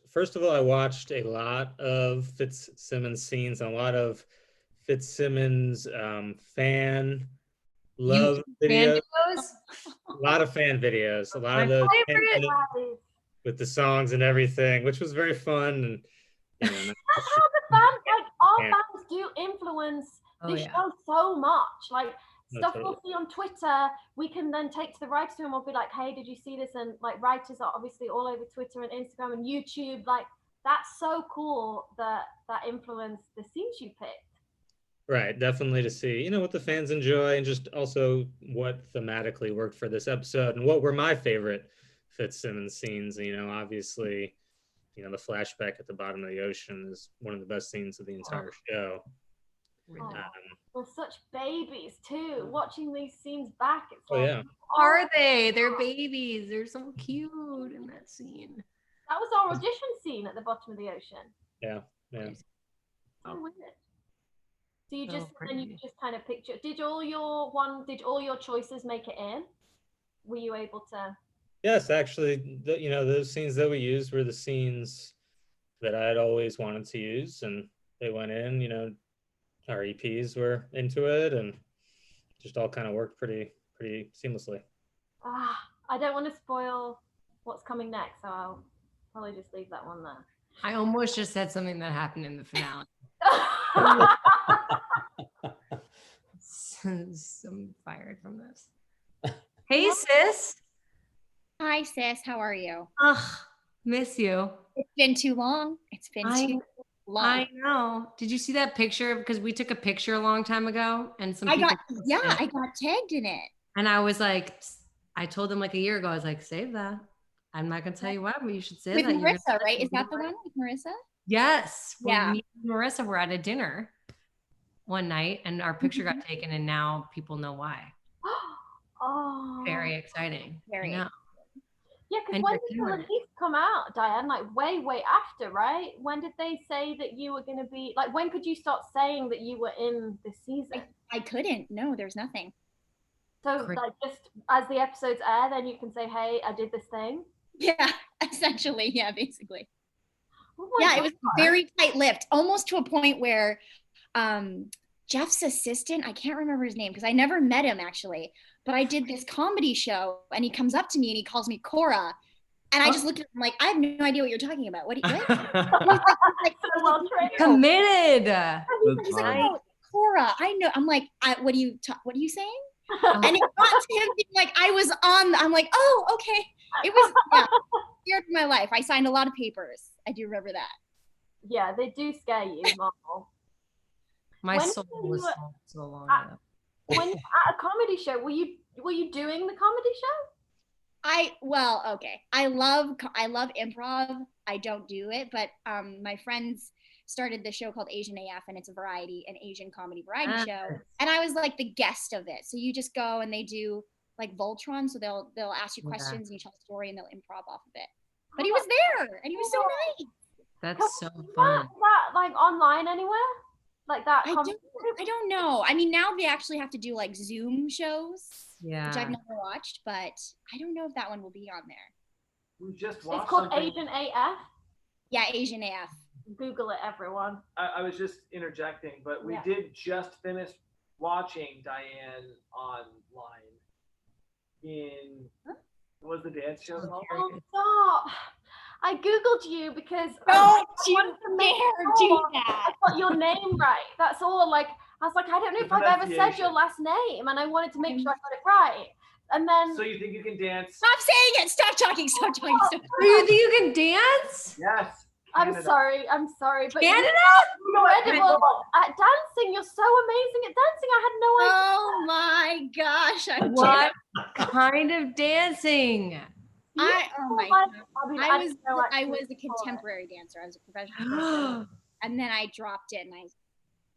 First of all, I watched a lot of Fitzsimmons scenes and a lot of Fitzsimmons fan love videos. A lot of fan videos. A lot of those with the songs and everything, which was very fun. And that's how the fans, like, our fans do influence this show so much. Like, stuff we'll see on Twitter, we can then take to the writers' room. We'll be like, hey, did you see this? And like, writers are obviously all over Twitter and Instagram and YouTube. Like, that's so cool that influenced the scenes you picked. Right, definitely to see, what the fans enjoy, and just also what thematically worked for this episode and what were my favorite Fitzsimmons scenes. Obviously, the flashback at the bottom of the ocean is one of the best scenes of the entire show. They're such babies too. Watching these scenes back, it's Are they? They're babies. They're so cute in that scene. That was our audition scene at the bottom of the ocean. Yeah. So weird. So you So just then you crazy. just kind of picture. Did all your choices make it in? Were you able to? Yes, actually, those scenes that we used were the scenes that I had always wanted to use, and they went in. Our EPs were into it, and just all kind of worked pretty seamlessly. I don't want to spoil what's coming next, so I'll probably just leave that one there. I almost just said something that happened in the finale. I'm fired from this. Hey, sis. Hi, sis. How are you? Ugh, miss you. It's been too long. It's been too long. I know. Did you see that picture? Because we took a picture a long time ago, and I got tagged in it. And I was like, I told them like a year ago, I was like, save that. I'm not gonna tell you why, but you should say with that. Marissa, right? Is that the one with Marissa? Yes. Yeah. Me and Marissa were at a dinner one night, and our picture got taken, and now people know why. Oh. Very exciting. Very. Yeah, because when did the release come out, Diane? Like way after, right? When did they say that you were going to be, like, when could you start saying that you were in this season? I couldn't. No, there's nothing. So like just as the episodes air, then you can say, hey, I did this thing? Yeah, essentially. Yeah, basically. Oh yeah, it was very tight-lipped, almost to a point where Jeff's assistant, I can't remember his name because I never met him actually, but I did this comedy show and he comes up to me and he calls me Cora. And I just looked at him like, I have no idea what you're talking about. What? Committed. He's like, oh, Cora, I know. I'm like, what are you saying? And it got to him being like, I was on. I'm like, oh, okay. It was scared for my life. I signed a lot of papers. I do remember that. Yeah, they do scare you, Marvel. My soul was so long ago. When you at a comedy show, were you doing the comedy show? Okay. I love improv. I don't do it, but my friends started the show called Asian AF, and it's an Asian comedy variety show. And I was like the guest of it. So you just go and they do like Voltron, so they'll ask you questions and you tell a story and they'll improv off of it. But he was there and he was so nice. That's so fun. That like online anywhere? Like that? I don't know. I mean, now they actually have to do like Zoom shows, which I've never watched, but I don't know if that one will be on there. We just watched. It's called Asian AF. Yeah, Asian AF. Google it, everyone. I was just interjecting, but we did just finish watching Diane online what was the dance show called? Oh, stop. I Googled you because don't you dare do that. I got your name right. That's all. Like, I was like, I don't know if I've ever said your last name, and I wanted to make sure I got it right. And then. So you think you can dance? Stop saying it. Stop talking. Stop talking. Do you think you can dance? Yes. I'm sorry, but Canada? You're incredible at dancing. You're so amazing at dancing. I had no idea. Oh my gosh! What kind of dancing? I was a contemporary dancer. I was a professional dancer, and then I dropped it and I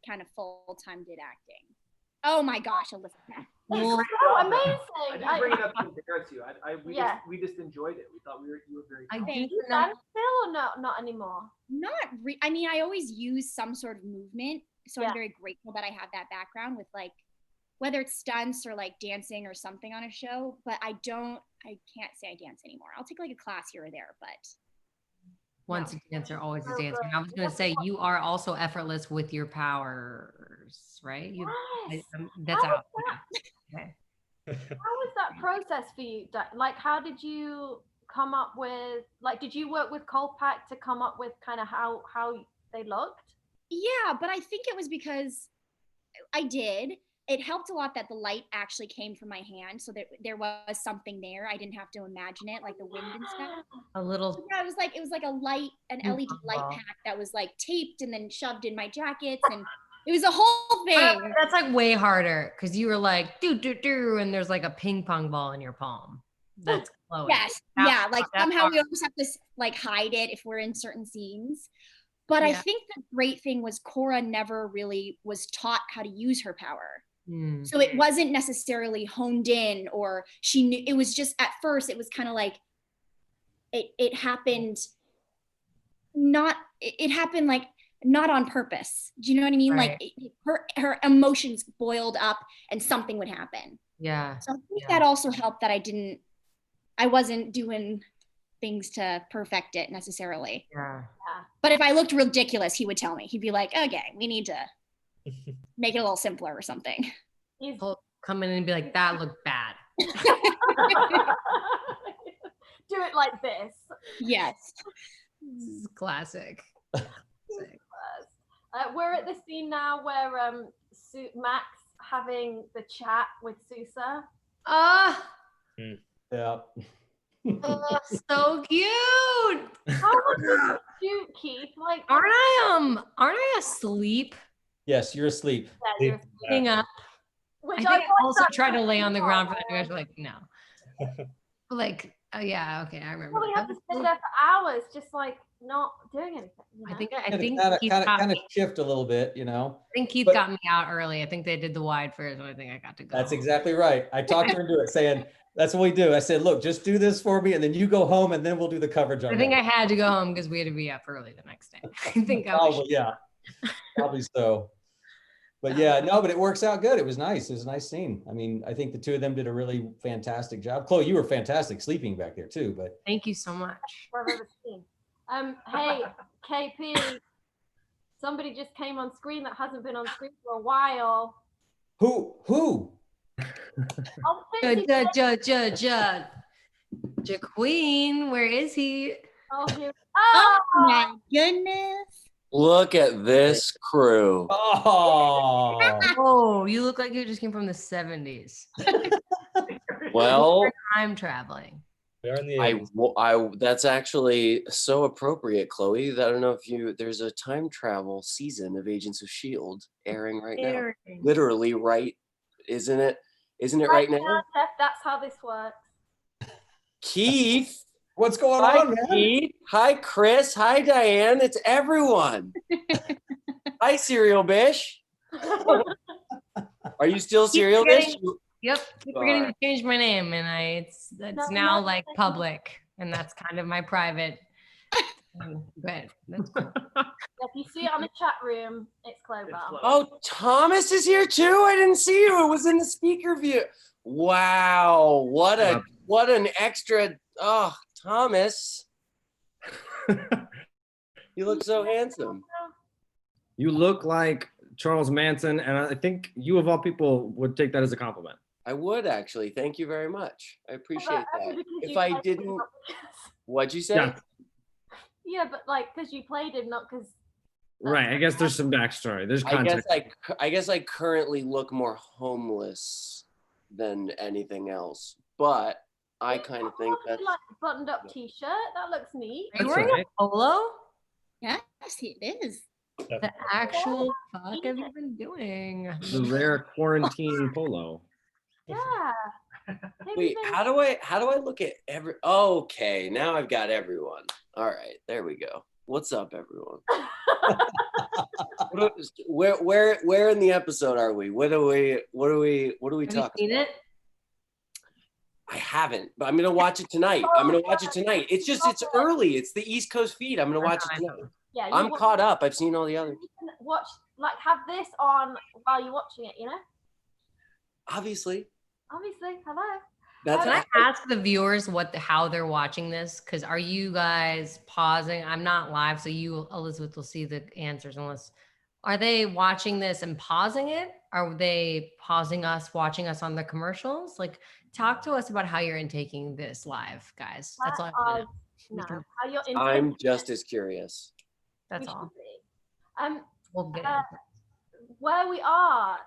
kind of full-time did acting. Oh my gosh, Alyssa. It's so amazing. I didn't bring it up to embarrass you. We just enjoyed it. We thought you were very Do you dance still or not anymore? I mean, I always use some sort of movement. So I'm very grateful that I have that background with like, whether it's stunts or like dancing or something on a show, but I can't say I dance anymore. I'll take like a class here or there, but. Once a dancer, always a dancer. I was going to say, you are also effortless with your powers, right? That's out. Okay. How was that process for you? Like, how did you come up with, like, did you work with Colpack to come up with kind of how they looked? Yeah, but I think it was because I did. It helped a lot that the light actually came from my hand, so that there was something there. I didn't have to imagine it, like the wind and stuff. Yeah, it was like an LED light pack that was like taped and then shoved in my jackets, and it was a whole thing. That's like way harder because you were like do, and there's like a ping pong ball in your palm. That's glowing. Yes, like somehow we always have to like hide it if we're in certain scenes. But I think the great thing was Cora never really was taught how to use her power. So it wasn't necessarily honed in, or she knew. It was just at first it was kind of like it happened not, it happened like not on purpose. Do you know what I mean? Right. Like her emotions boiled up and something would happen. Yeah. So I think that also helped that I wasn't doing things to perfect it necessarily. Yeah. But if I looked ridiculous, he would tell me. He'd be like, okay, we need to make it a little simpler or something. He'll come in and be like, that looked bad. Do it like this. Yes. This is classic. We're at the scene now where Max having the chat with Sousa. Ah, Yeah. oh, so cute. How was cute, Keith? Like, Aren't I asleep? Yes, you're asleep. yeah, you're Sitting up. which I think I also thought tried to that lay on the was ground for hard. that. You guys were like, no. Like, yeah, okay, I remember. Well, we have to sit there for hours, just like not doing anything. You know? I think Keith Kind got of me. shift a little bit, you know. I think Keith But- got me out early. I think they did the wide first, and I think I got to go. That's exactly right. I talked her into it, saying that's what we do. I said, look, just do this for me, and then you go home, and then we'll do the coverage on I think that. I had to go home because we had to be up early the next day. I think I Probably, was. yeah, probably so. But yeah, no, but it works out good. It was nice. It was a nice scene. I mean, I think the two of them did a really fantastic job. Chloe, you were fantastic sleeping back there too. But Thank you so much. Wherever the scene. Hey, KP, somebody just came on screen that hasn't been on screen for a while. who? Oh, Fitzy. Jaqueen, where is he? Oh, here. Oh Oh, my goodness. Look at this crew. Oh, Oh, you look like you just came from the 70s. Well, Time traveling. We are in the I that's actually so appropriate, Chloe. That I don't know if there's a time travel season of Agents of Shield airing right now. Literally, right? Isn't it? Isn't it right now? Jeff, that's how this works. Keith. what's going Hi, on, man? Keith. Hi, Chris. Hi, Diane. It's everyone. Hi, Cereal Bish. Are you still Cereal Bish? Yep, keep forgetting to change my name, and it's now like public, and that's kind of my private. But that's cool. If you see it on the chat room, it's Clover. Oh, Thomas is here too. I didn't see you. It was in the speaker view. Wow, what an extra. Oh, Thomas, you look so handsome. You look like Charles Manson, and I think you of all people would take that as a compliment. I would actually. Thank you very much. I appreciate that. Because If you I played didn't, him, what'd you say? Yeah. yeah, but like because you played him, not because. Right. I guess there's some backstory. There's context. I guess I currently look more homeless than anything else, but I kind of think that's like a buttoned-up T-shirt. That looks neat. Are you That's wearing right. a polo? Yes, it is. The actual fuck have you been doing? The rare quarantine polo. Yeah. Wait, how do I look at every? Okay, now I've got everyone. All right, there we go. What's up, everyone? Where in the episode are we? What are we Have you talking seen about? it? I haven't, but I'm gonna watch it tonight. It's just it's early. It's the East Coast feed. I'm gonna watch it tonight. Yeah. I'm caught up. I've seen all the others. You can watch, like, have this on while you're watching it. You know. Obviously, Hello. that's Can I ask the viewers how they're watching this? Because are you guys pausing? I'm not live, so you, Elizabeth, will see the answers. Are they watching this and pausing it? Are they pausing us, watching us on the commercials? Like, talk to us about how you're intaking this live, guys. That's all I want to know. No, how you're I'm just as curious. That's you all. should be. We'll get it. Where we are,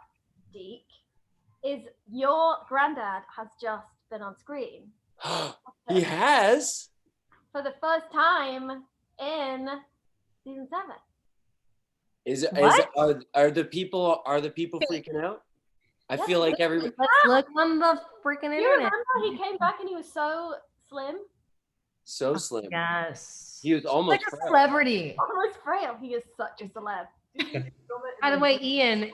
Deke, is your granddad has just been on screen He has. for the first time in season 7. Are the people freaking out? I feel like everybody. Let's look on the freaking Do you internet. remember he came back and he was so slim, So slim. Yes. He was almost Like a frail. celebrity. almost frail? He is such a celeb. By the way, Ian,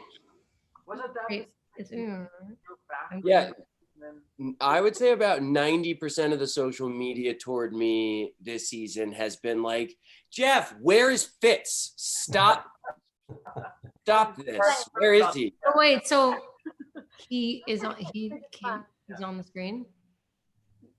Wasn't that it's, back? Yeah. listening? I would say about 90% of the social media toward me this season has been like, Jeff, where is Fitz? Stop this. Where is he? Oh, wait, so he's on the screen?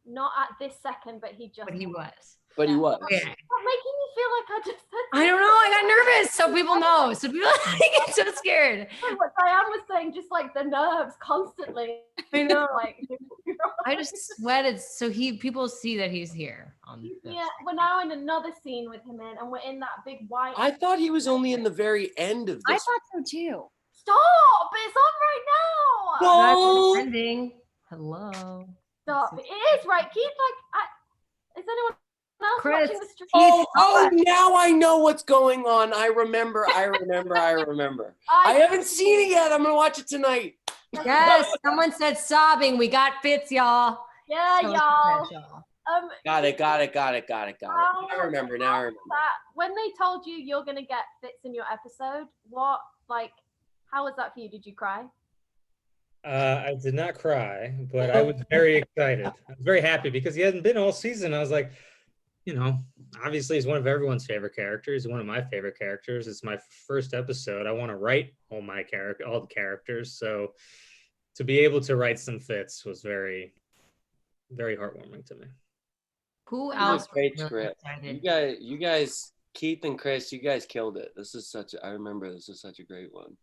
Not at this second, but he just. But he was. But he was. Yeah. Stop making me feel like I just said. I don't know. I got nervous. So people know. So people get so scared. What Diane was saying, just like the nerves constantly. I know. Like, I just sweated. So people see that he's here on this. yeah, we're now in another scene with him in, and we're in that big white. I thought he was only in the very end of I this. thought so too. Stop! It's on right now. Oh! Ending. Hello. Stop! It is right. Keith, is anyone else Chris, watching the stream? Oh, now I know what's going on. I remember. I haven't seen it yet. I'm gonna watch it tonight. Yes, someone said sobbing. We got Fitz, y'all. Yeah, So y'all. special. Got it. Now I remember. When they told you you're gonna get Fitz in your episode, how was that for you? Did you cry? I did not cry, but I was very excited. I was very happy because he hadn't been all season. I was like, obviously he's one of everyone's favorite characters. He's one of my favorite characters. It's my first episode. I want to write all the characters. So to be able to write some Fitz was very, very heartwarming to me. Who It was else? a great was script. excited? You guys, Keith and Chris, you guys killed it. I remember this is such a great one.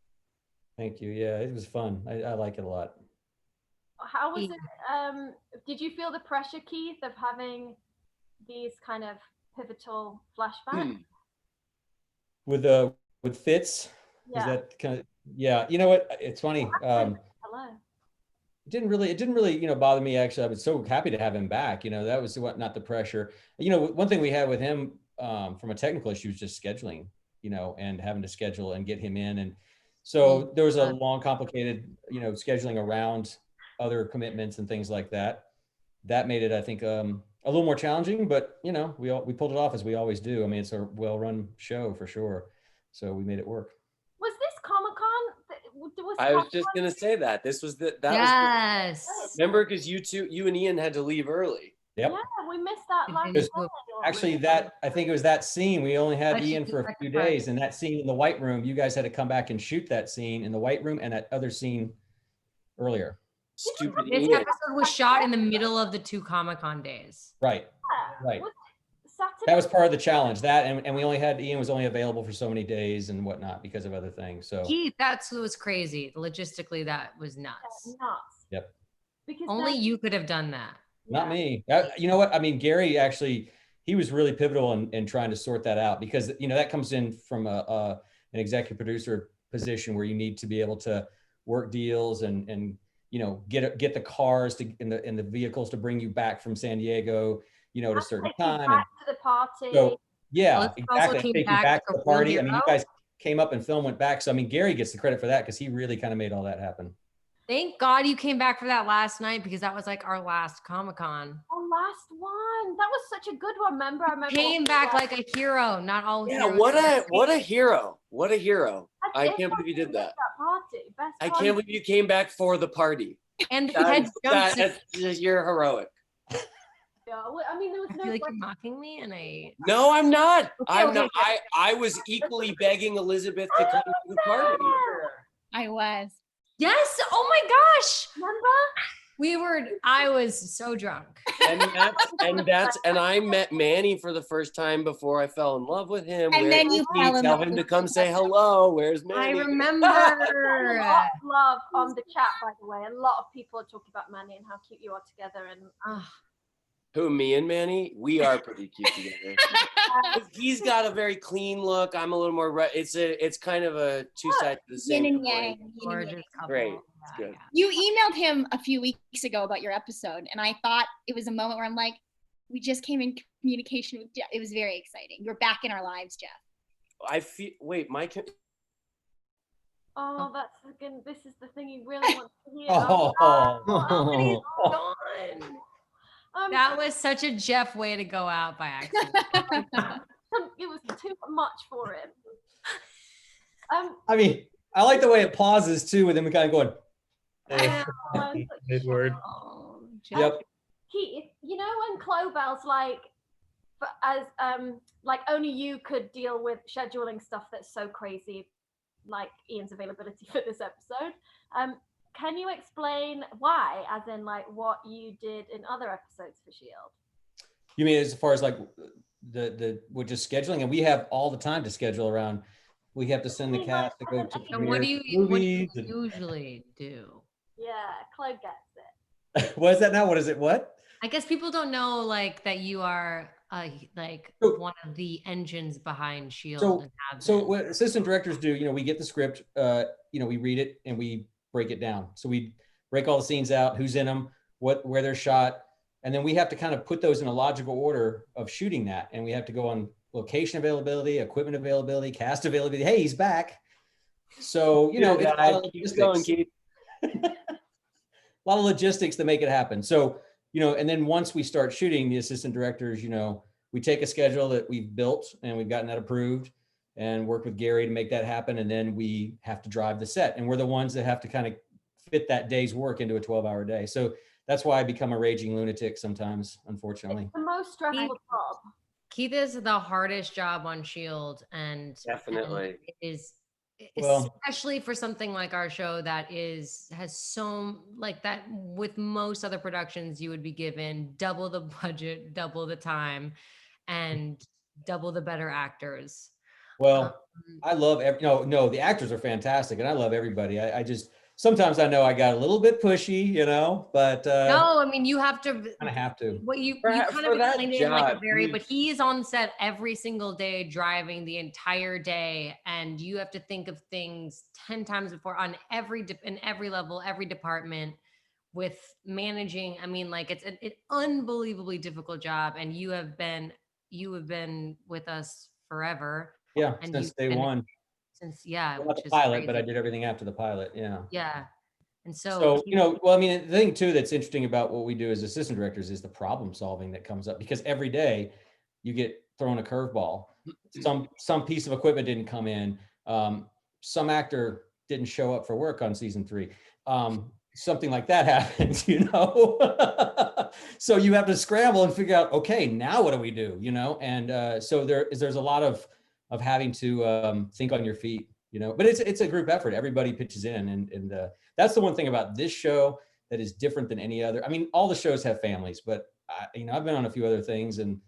Thank you. Yeah, it was fun. I like it a lot. How was it? Did you feel the pressure, Keith, of having these kind of pivotal flashbacks? With Fitz? Yeah. Is that kind of, yeah, you know what? It's funny. Hello. It didn't really, bother me. Actually, I was so happy to have him back. That was not the pressure. One thing we had with him from a technical issue was just scheduling, and having to schedule and get him in. And so there was a long, complicated, scheduling around other commitments and things like that. That made it, I think, a little more challenging, but we pulled it off as we always do. I mean, it's a well-run show for sure. So we made it work. Was this Comic-Con? I was just gonna say that this was Yes. Remember, because you and Ian had to leave early. Yep. Yeah, we missed that last time. Actually, I think it was that scene. We only had Ian for a few days, and that scene in the White Room, you guys had to come back and shoot that scene in the White Room and that other scene earlier. Stupid This Ian. episode was shot in the middle of the 2 Comic-Con days. Right. Yeah. Right. Was it Saturday? That was part of the challenge. That and we Ian was only available for so many days and whatnot because of other things. So Keith, that's what was crazy. Logistically, that was nuts. Nuts. Yep. Because Only you could have done that. not me. You know what? I mean, Gary actually, he was really pivotal in trying to sort that out because that comes in from an executive producer position where you need to be able to work deals and get the cars and the vehicles to bring you back from San Diego, at a certain time. Back to the party. So yeah, Well, this also exactly. came Take you back back to to the Real party. I mean, you Hero. guys came up and film went back. So I mean, Gary gets the credit for that because he really kind of made all that happen. Thank God you came back for that last night because that was like our last Comic-Con. Oh, last one. That was such a good one. Remember? I remember. Came back like a hero, not all Yeah, heroes. what a hero. What a hero. I If can't believe you did that. Party. Best I party. can't believe you came back for the party. And had You're heroic. Yeah, well, I mean, there was I no. feel like you're mocking me, and I. No, I'm not. I'm okay, not. I was equally begging Elizabeth to come to the party. I was. Yes. Oh my gosh. Remember? I was so drunk. And I met Manny for the first time before I fell in love with him. And then you fell in tell love him to with come say hello. Where's Manny? I remember. A lot of love on the chat, by the way. A lot of people are talking about Manny and how cute you are together. And Who, me and Manny? We are pretty cute together. He's got a very clean look. I'm a little more. It's kind of a two sides of the same. Yin and coin. yang. Gorgeous couple. Great. It's good. You emailed him a few weeks ago about your episode, and I thought it was a moment where I'm like, we just came in communication with Jeff. It was very exciting. You're back in our lives, Jeff. I feel. Wait, Mike. oh, that's again. This is the thing he really wants to hear. Oh. Gone. That was such a Jeff way to go out by accident. It was too much for him. I mean, I like the way it pauses too, with him kind of going. I know. Mid-word. Oh. Yep. Keith, you know when Clobell's like, but as like only you could deal with scheduling stuff that's so crazy, like Ian's availability for this episode. Can you explain why, as in like what you did in other episodes for Shield? You mean as far as like we're just scheduling, and we have all the time to schedule around. We have to send the cast to go to And what do you movies. usually do? Yeah, Chloe gets it. What is that now? What is it? What? I guess people don't know like that you are like So- one of the engines behind Shield. So, and have so been. what assistant directors do, we get the script, we read it and we break it down. So we break all the scenes out, who's in them, where they're shot, and then we have to kind of put those in a logical order of shooting that. And we have to go on location availability, equipment availability, cast availability. Hey, he's back. So, it's a lot of Keep going, logistics. Keith. A lot of logistics to make it happen. So, and then once we start shooting, the assistant directors, we take a schedule that we've built and we've gotten that approved and work with Gary to make that happen. And then we have to drive the set. And we're the ones that have to kind of fit that day's work into a 12-hour day. So that's why I become a raging lunatic sometimes, unfortunately. It's the most stressful job. Keith is the hardest job on Shield, and Definitely. it is, Well- especially for something like our show that has so like that. With most other productions, you would be given double the budget, double the time, and double the better actors. Well, I love, the actors are fantastic and I love everybody. I just, sometimes I know I got a little bit pushy, but No, I mean, you have to. kind of have to. What you For kind for of that explained it in like a job, very, you- but he is on set every single day, driving the entire day, and you have to think of things 10 times before on in every level, every department, with managing. I mean, like it's an unbelievably difficult job, and you have been with us forever. Yeah, And since you've day been- one. Since Not which the is pilot, but I crazy. did everything after the pilot. Yeah. Yeah, and So, well, I mean, the thing too that's interesting about what we do as assistant directors is the problem solving that comes up, because every day you get thrown a curveball. Some piece of equipment didn't come in. Some actor didn't show up for work on season 3. Something like that happens, So you have to scramble and figure out, okay, now what do we do, And so there's a lot of having to think on your feet, but it's a group effort. Everybody pitches in, and that's the one thing about this show that is different than any other. I mean, all the shows have families, but I've been on a few other things, and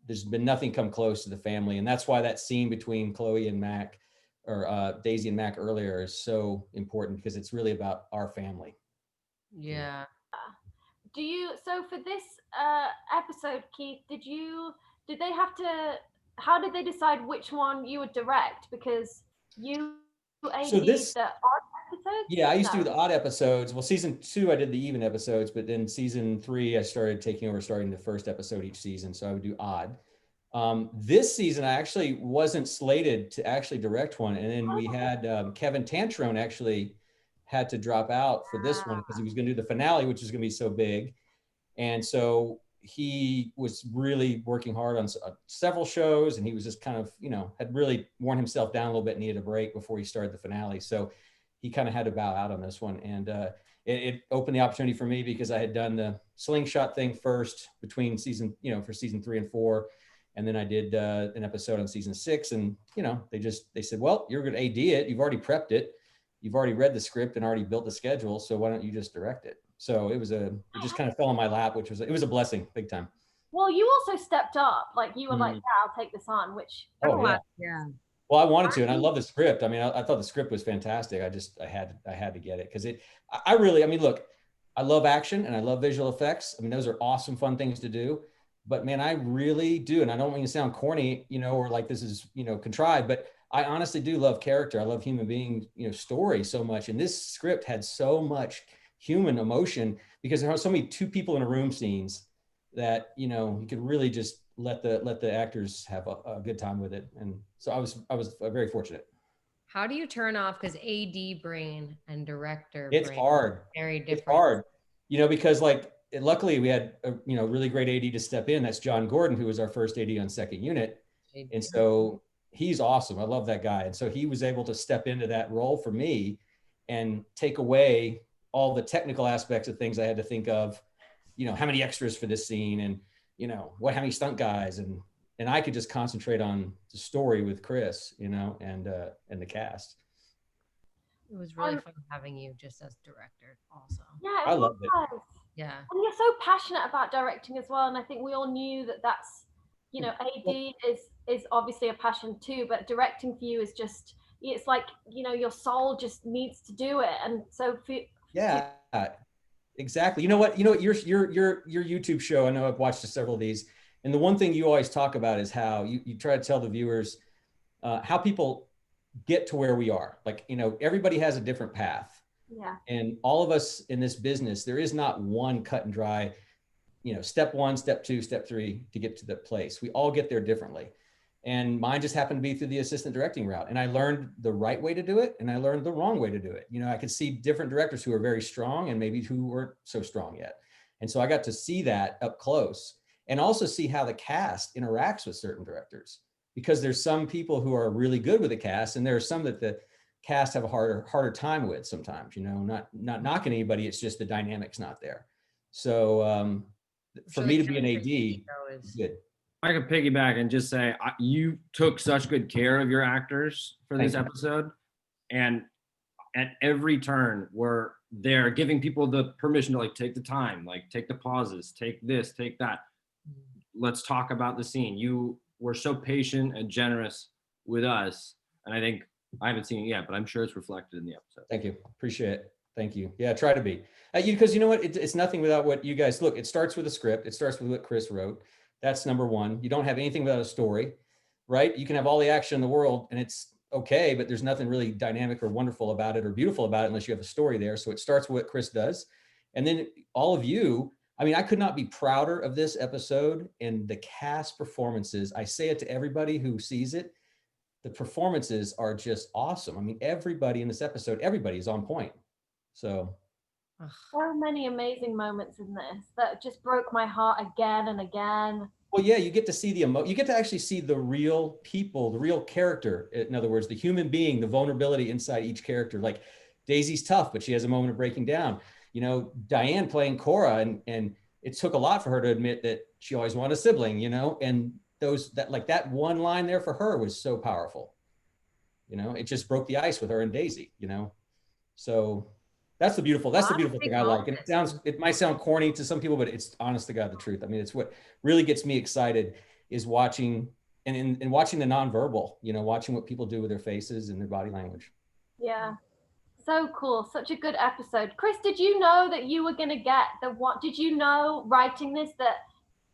there's been nothing come close to the family, and that's why that scene between Chloe and Mac, or Daisy and Mac earlier, is so important, because it's really about our family. yeah. So for this episode, Keith, how did they decide which one you would direct? Because you AD'd the odd episodes? Yeah, I used to do the odd episodes. Well, season 2, I did the even episodes, but then season 3, I started taking over, starting the first episode each season. So I would do odd. This season, I actually wasn't slated to actually direct one. And then we had Kevin Tantrone actually had to drop out for this one, because he was going to do the finale, which is going to be so big. And so he was really working hard on several shows, and he was just kind of, had really worn himself down a little bit, needed a break before he started the finale. So he kind of had to bow out on this one. And it opened the opportunity for me, because I had done the slingshot thing first between season, for season 3 and 4. And then I did an episode on season 6, and, they said, well, you're going to AD it. You've already prepped it. You've already read the script and already built the schedule. So why don't you just direct it? So it just kind of fell on my lap, it was a blessing, big time. Well, you also stepped up. Like you were like, yeah, I'll take this on, which. Oh, yeah. Yeah. Well, I wanted to, and I love the script. I mean, I thought the script was fantastic. I had to get it, because I really, look, I love action and I love visual effects. I mean, those are awesome, fun things to do. But man, I really do. And I don't mean to sound corny, or like this is, contrived, but I honestly do love character. I love human being, story so much. And this script had so much human emotion, because there are so many 2 people in a room scenes that, you could really just let the actors have a good time with it. And so I was very fortunate. How do you turn off? Because AD brain and director It's brain hard. Very different. It's hard, because luckily we had a really great AD to step in. That's John Gordon, who was our first AD on second unit. And so he's awesome. I love that guy. And so he was able to step into that role for me and take away all the technical aspects of things I had to think of, you know, how many extras for this scene, and you know, how many stunt guys, and I could just concentrate on the story with Chris, you know, and the cast. It was really fun having you just as director also. Yeah, I loved it. Yeah. And you're so passionate about directing as well. And I think we all knew that that's, you know, AD is obviously a passion too, but directing for you is just, it's like, you know, your soul just needs to do it. And so yeah, exactly. You know what, your YouTube show, I know I've watched several of these, and the one thing you always talk about is how you try to tell the viewers how people get to where we are. Like, you know, everybody has a different path. Yeah. And all of us in this business, there is not one cut and dry, you know, step 1, step 2, step 3 to get to the place. We all get there differently. And mine just happened to be through the assistant directing route. And I learned the right way to do it, and I learned the wrong way to do it. You know, I could see different directors who are very strong and maybe who weren't so strong yet. And so I got to see that up close, and also see how the cast interacts with certain directors, because there's some people who are really good with the cast, and there are some that the cast have a harder time with sometimes, you know, not knocking anybody. It's just the dynamic's not there. So for me to be an AD is good. I could piggyback and just say you took such good care of your actors for this episode, and at every turn were there giving people the permission to like take the time, like take the pauses, take this, take that. Let's talk about the scene. You were so patient and generous with us, and I think I haven't seen it yet, but I'm sure it's reflected in the episode. Thank you. Appreciate it. Thank you. Yeah, try to be. Because you know what? It's nothing without what you guys, look, it starts with a script. It starts with what Chris wrote. That's number one. You don't have anything without a story, right? You can have all the action in the world and it's okay, but there's nothing really dynamic or wonderful about it or beautiful about it unless you have a story there. So it starts with what Chris does. And then all of you, I mean, I could not be prouder of this episode and the cast performances. I say it to everybody who sees it. The performances are just awesome. I mean, everybody in this episode, everybody is on point. So many amazing moments in this that just broke my heart again and again. Well, yeah, you get to see you get to actually see the real people, the real character. In other words, the human being, the vulnerability inside each character. Like Daisy's tough, but she has a moment of breaking down. You know, Diane playing Cora, and it took a lot for her to admit that she always wanted a sibling, you know, and that one line there for her was so powerful. You know, it just broke the ice with her and Daisy, you know. So that's the beautiful thing I like. And it might sound corny to some people, but it's honest to God the truth. I mean, it's what really gets me excited is watching and watching the nonverbal, you know, watching what people do with their faces and their body language. Yeah. So cool. Such a good episode. Chris, did you know that you were going to get did you know writing this that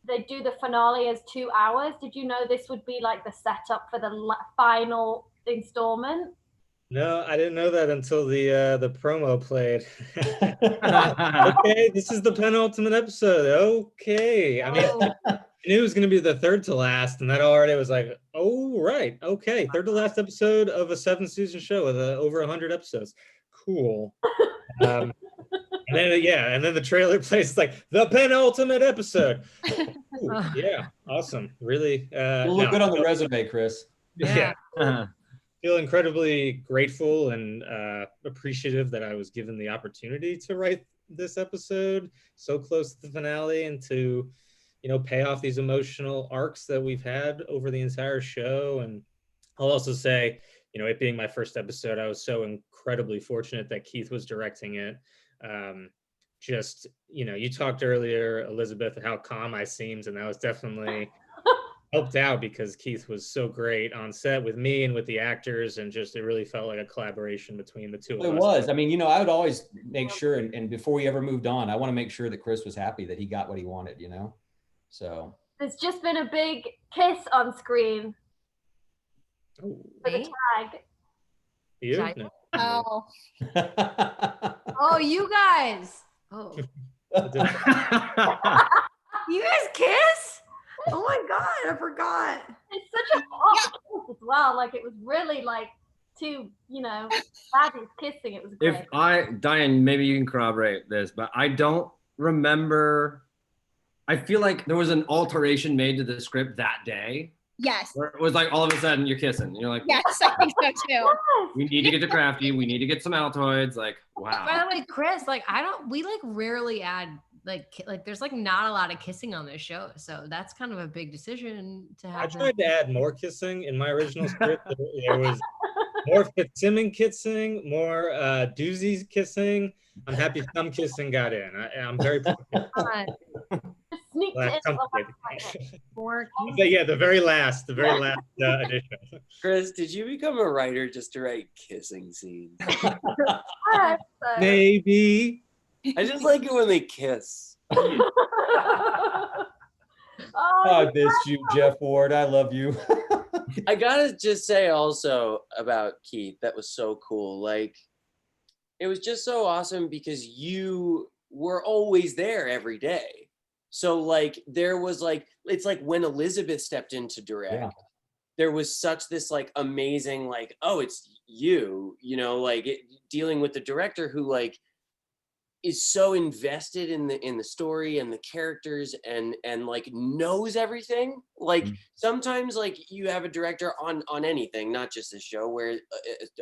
they do the finale as 2 hours? Did you know this would be like the setup for the final installment? No, I didn't know that until the promo played. Okay, this is the penultimate episode. Okay. I mean, I knew it was going to be the third to last, and that already was like, oh, right. Okay, third to last episode of a 7-season show with over 100 episodes. Cool. And then the trailer plays like the penultimate episode. Ooh, yeah, awesome. Really. You'll look good on the resume, Chris. Yeah. Feel incredibly grateful and appreciative that I was given the opportunity to write this episode so close to the finale and to, you know, pay off these emotional arcs that we've had over the entire show. And I'll also say, you know, it being my first episode, I was so incredibly fortunate that Keith was directing it. Just, you know, you talked earlier, Elizabeth, how calm I seemed, and that was definitely helped out because Keith was so great on set with me and with the actors, and just it really felt like a collaboration between the two of us. It was. I mean, you know, I would always make sure, and before we ever moved on, I want to make sure that Chris was happy that he got what he wanted, you know? So. There's just been a big kiss on screen. Oh. For the tag. You? Tag? No. Oh. Oh, you guys. Oh. You guys kiss? Oh my God, I forgot. It's such a hot kiss as well. Like it was really like two, you know, baddies kissing. It was great. Diane, maybe you can corroborate this, but I don't remember. I feel like there was an alteration made to the script that day. Yes. Where it was like all of a sudden you're kissing. And you're like, yes, I think so too. We need to get to Crafty. We need to get some Altoids. Like, wow. By the way, Chris, like we like rarely add like there's like not a lot of kissing on this show, so that's kind of a big decision to I have. tried to add more kissing in my original script. There was more Fitzsimmons kissing, more Doozy's kissing. I'm happy some kissing got in. I'm very proud. Sneaked in. More But yeah, the very last edition. Chris, did you become a writer just to write kissing scenes? Maybe. I just like it when they kiss. I missed you, Jeff Ward. I love you. I gotta just say also about Keith, that was so cool. Like, it was just so awesome because you were always there every day. So like, there was like, it's like when Elizabeth stepped in to direct, there was such this like amazing, like, oh, it's you know, like dealing with the director who like is so invested in the story and the characters and like knows everything. Like sometimes like you have a director on anything, not just this show, where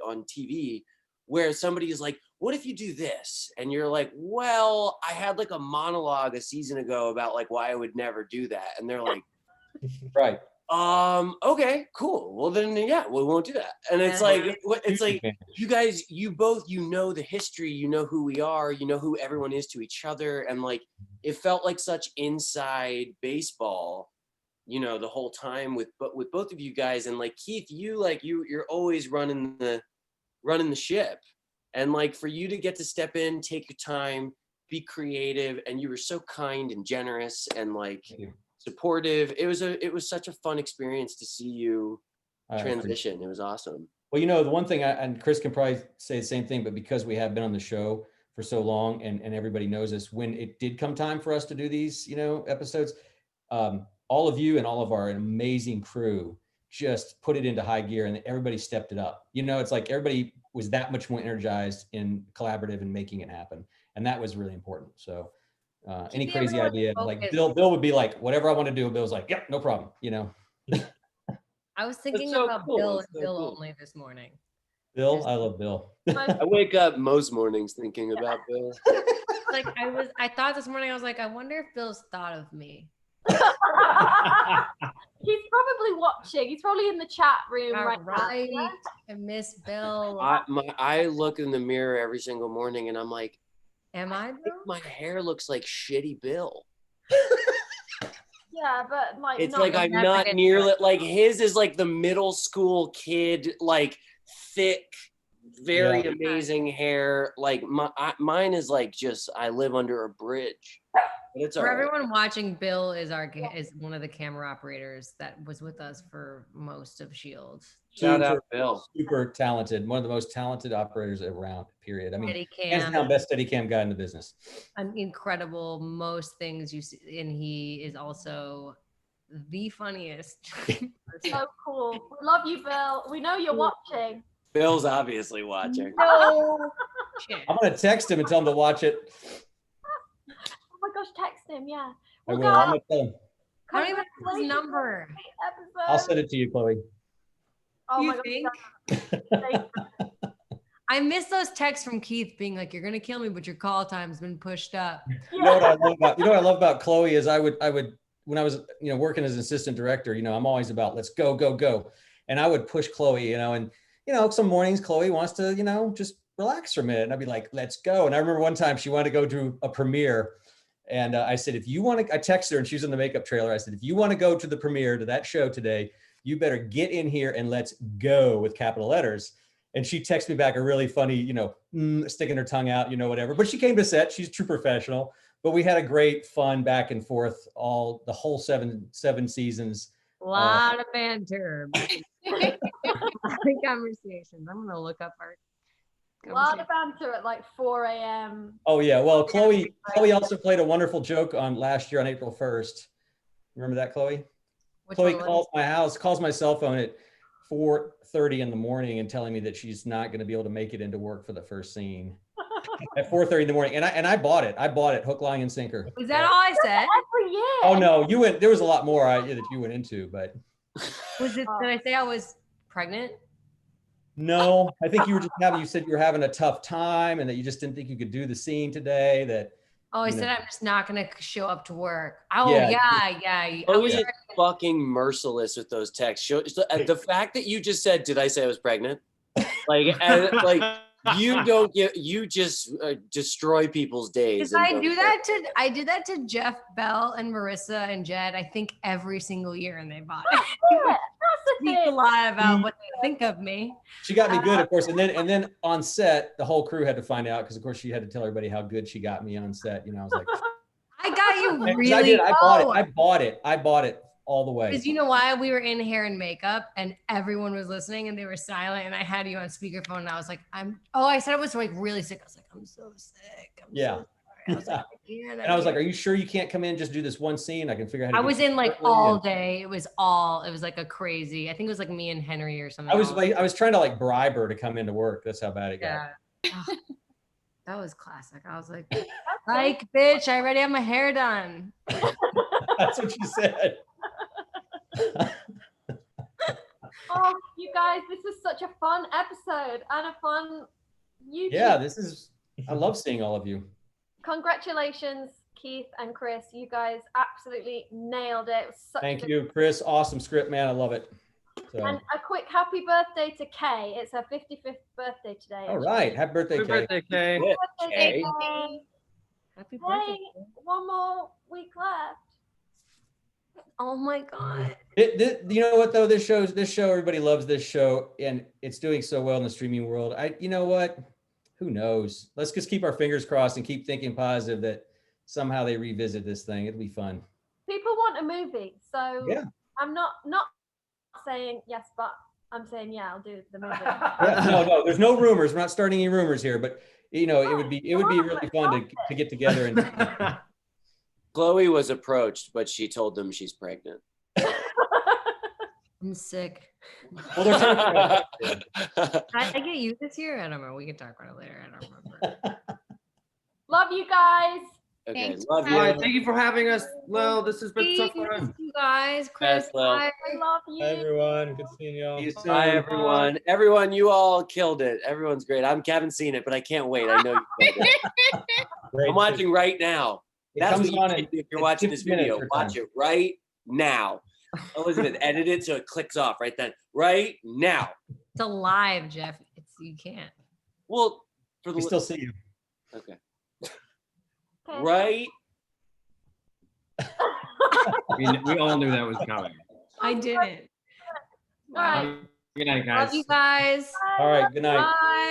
on TV, where somebody is like, what if you do this? And you're like, well, I had like a monologue a season ago about like why I would never do that. And they're like, right. Okay, cool. Well then, yeah, we won't do that. And it's like, you guys, you both, you know the history, you know who we are, you know who everyone is to each other. And like, it felt like such inside baseball, you know, the whole time with both of you guys. And like, Keith, you're always running the ship. And like, for you to get to step in, take your time, be creative. And you were so kind and generous and like, supportive. It was such a fun experience to see you transition. It was awesome. Well, you know, the one thing, and Chris can probably say the same thing, but because we have been on the show for so long and everybody knows us, when it did come time for us to do these, you know, episodes, all of you and all of our amazing crew just put it into high gear and everybody stepped it up. You know, it's like everybody was that much more energized and collaborative in making it happen. And that was really important. So any crazy idea, like Bill would be like, whatever I want to do. Bill's like, yep, no problem, you know. I was thinking about Bill and Bill only this morning. Bill, I love Bill. I wake up most mornings thinking about Bill. Like I thought this morning, I was like, I wonder if Bill's thought of me. He's probably watching. He's probably in the chat room right now. I miss Bill. I look in the mirror every single morning and I'm like, am I Bill? My hair looks like shitty Bill. Yeah, but like, it's like I'm not nearly like his is like the middle school kid, like thick, very amazing hair. Like mine is like just I live under a bridge. But it's for everyone watching, Bill is one of the camera operators that was with us for most of Shield. Shout out Bill. Super talented, one of the most talented operators around, period. I mean, hands down best Steadicam guy in the business. Incredible, most things you see, and he is also the funniest. So cool. We love you, Bill. We know you're watching. Bill's obviously watching. No. I'm gonna text him and tell him to watch it. Oh my gosh, text him, yeah. I will. I'm gonna tell him. I don't even have his number. I'll send it to you, Chloe. Oh you think? I miss those texts from Keith being like, "You're gonna kill me, but your call time's been pushed up." You know what I love about Chloe is I would when I was working as an assistant director, I'm always about let's go, and I would push Chloe, and some mornings Chloe wants to just relax for a minute, and I'd be like, let's go. And I remember one time she wanted to go to a premiere. And I said, if you want to, I texted her and she was in the makeup trailer. I said, if you want to go to the premiere to that show today, you better get in here and let's go with capital letters. And she texted me back a really funny, sticking her tongue out, whatever. But she came to set. She's true professional. But we had a great fun back and forth the whole seven seasons. A lot of banter. Conversations. I'm going to look up our. A lot of banter at like 4 a.m. Oh yeah, well Chloe also played a wonderful joke on last year on April 1st. Remember that, Chloe? Chloe calls my house, calls my cell phone at 4:30 in the morning and telling me that she's not going to be able to make it into work for the first scene at 4:30 in the morning. And I bought it. I bought it hook, line, and sinker. Is that all I said? Every year. Oh no, you went. There was a lot more that you went into, but was it? Did I say I was pregnant? No, I think you were just you said you were having a tough time and that you just didn't think you could do the scene today, that Oh, I You said know. I'm just not gonna show up to work. Oh Yeah. yeah. I was Chloe is fucking merciless with those texts. The fact that you just said, "Did I say I was pregnant?" Like, you just destroy people's days. Because I did that to Jeff Bell and Marissa and Jed, I think every single year, and they bought it. That's the Speaks a thing. lot about what they think of me. She got me good, of course, and then on set, the whole crew had to find out because, of course, she had to tell everybody how good she got me on set. You know, I was like, I got you 'cause really. I did. I bought low. it. I bought it all the way. Because you know why? We were in hair and makeup and everyone was listening and they were silent and I had you on speakerphone and I was like, I said I was like really sick. I was like, I'm so sick. I'm Yeah. so sorry. I was like, And I was like, are you sure you can't come in, just do this one scene? I can figure out how to I get was you in like quickly all and- day. It was like a crazy, I think it was like me and Henry or something. I was trying to like bribe her to come into work. That's how bad it got. Yeah. Ugh, that was classic. I was like, bitch, I already have my hair done. That's what she said. Oh, you guys, this is such a fun episode and a fun YouTube. Yeah, I love seeing all of you. Congratulations, Keith and Chris. You guys absolutely nailed it. It was such Thank a you, Chris. Awesome script, man. I love it. So. And a quick happy birthday to Kay. It's her 55th birthday today. All right. Happy birthday, Happy Kay. birthday, Kay. Birthday, Kay. Kay. Happy birthday. Hey, one more week left. Oh my God. You know what though? This show, everybody loves this show, and it's doing so well in the streaming world. You know what? Who knows? Let's just keep our fingers crossed and keep thinking positive that somehow they revisit this thing. It'll be fun. People want a movie, so Yeah. I'm not saying yes, but I'm saying yeah, I'll do the movie. Yeah, no, there's no rumors. We're not starting any rumors here, but you know, it would be really fun to get together and. Chloe was approached, but she told them she's pregnant. I'm sick. Well, they're talking Did I get you this year? I don't know. We can talk about it later. I don't remember. Love you guys. Okay, Thanks love for you. All right, thank you for having us, Lil. This has been so Thank fun. you guys. Chris, Best, Lil. bye. I love you. Hi, everyone. Good seeing y'all. See you soon. Bye, everyone. Everyone, you all killed it. Everyone's great. I haven't seen it, but I can't wait. I know you killed it. Great I'm watching right now. It That's comes what on you in should do if you're watching this 50 minutes video. or Watch time. it right now. Elizabeth, edit it so it clicks off right then. Right now. It's alive, Jeff. You can't. Well, for the We still see you. okay. Okay. Right. We all knew that was coming. I didn't. All right. Good night, guys. Love you guys. All right. Good night. Bye.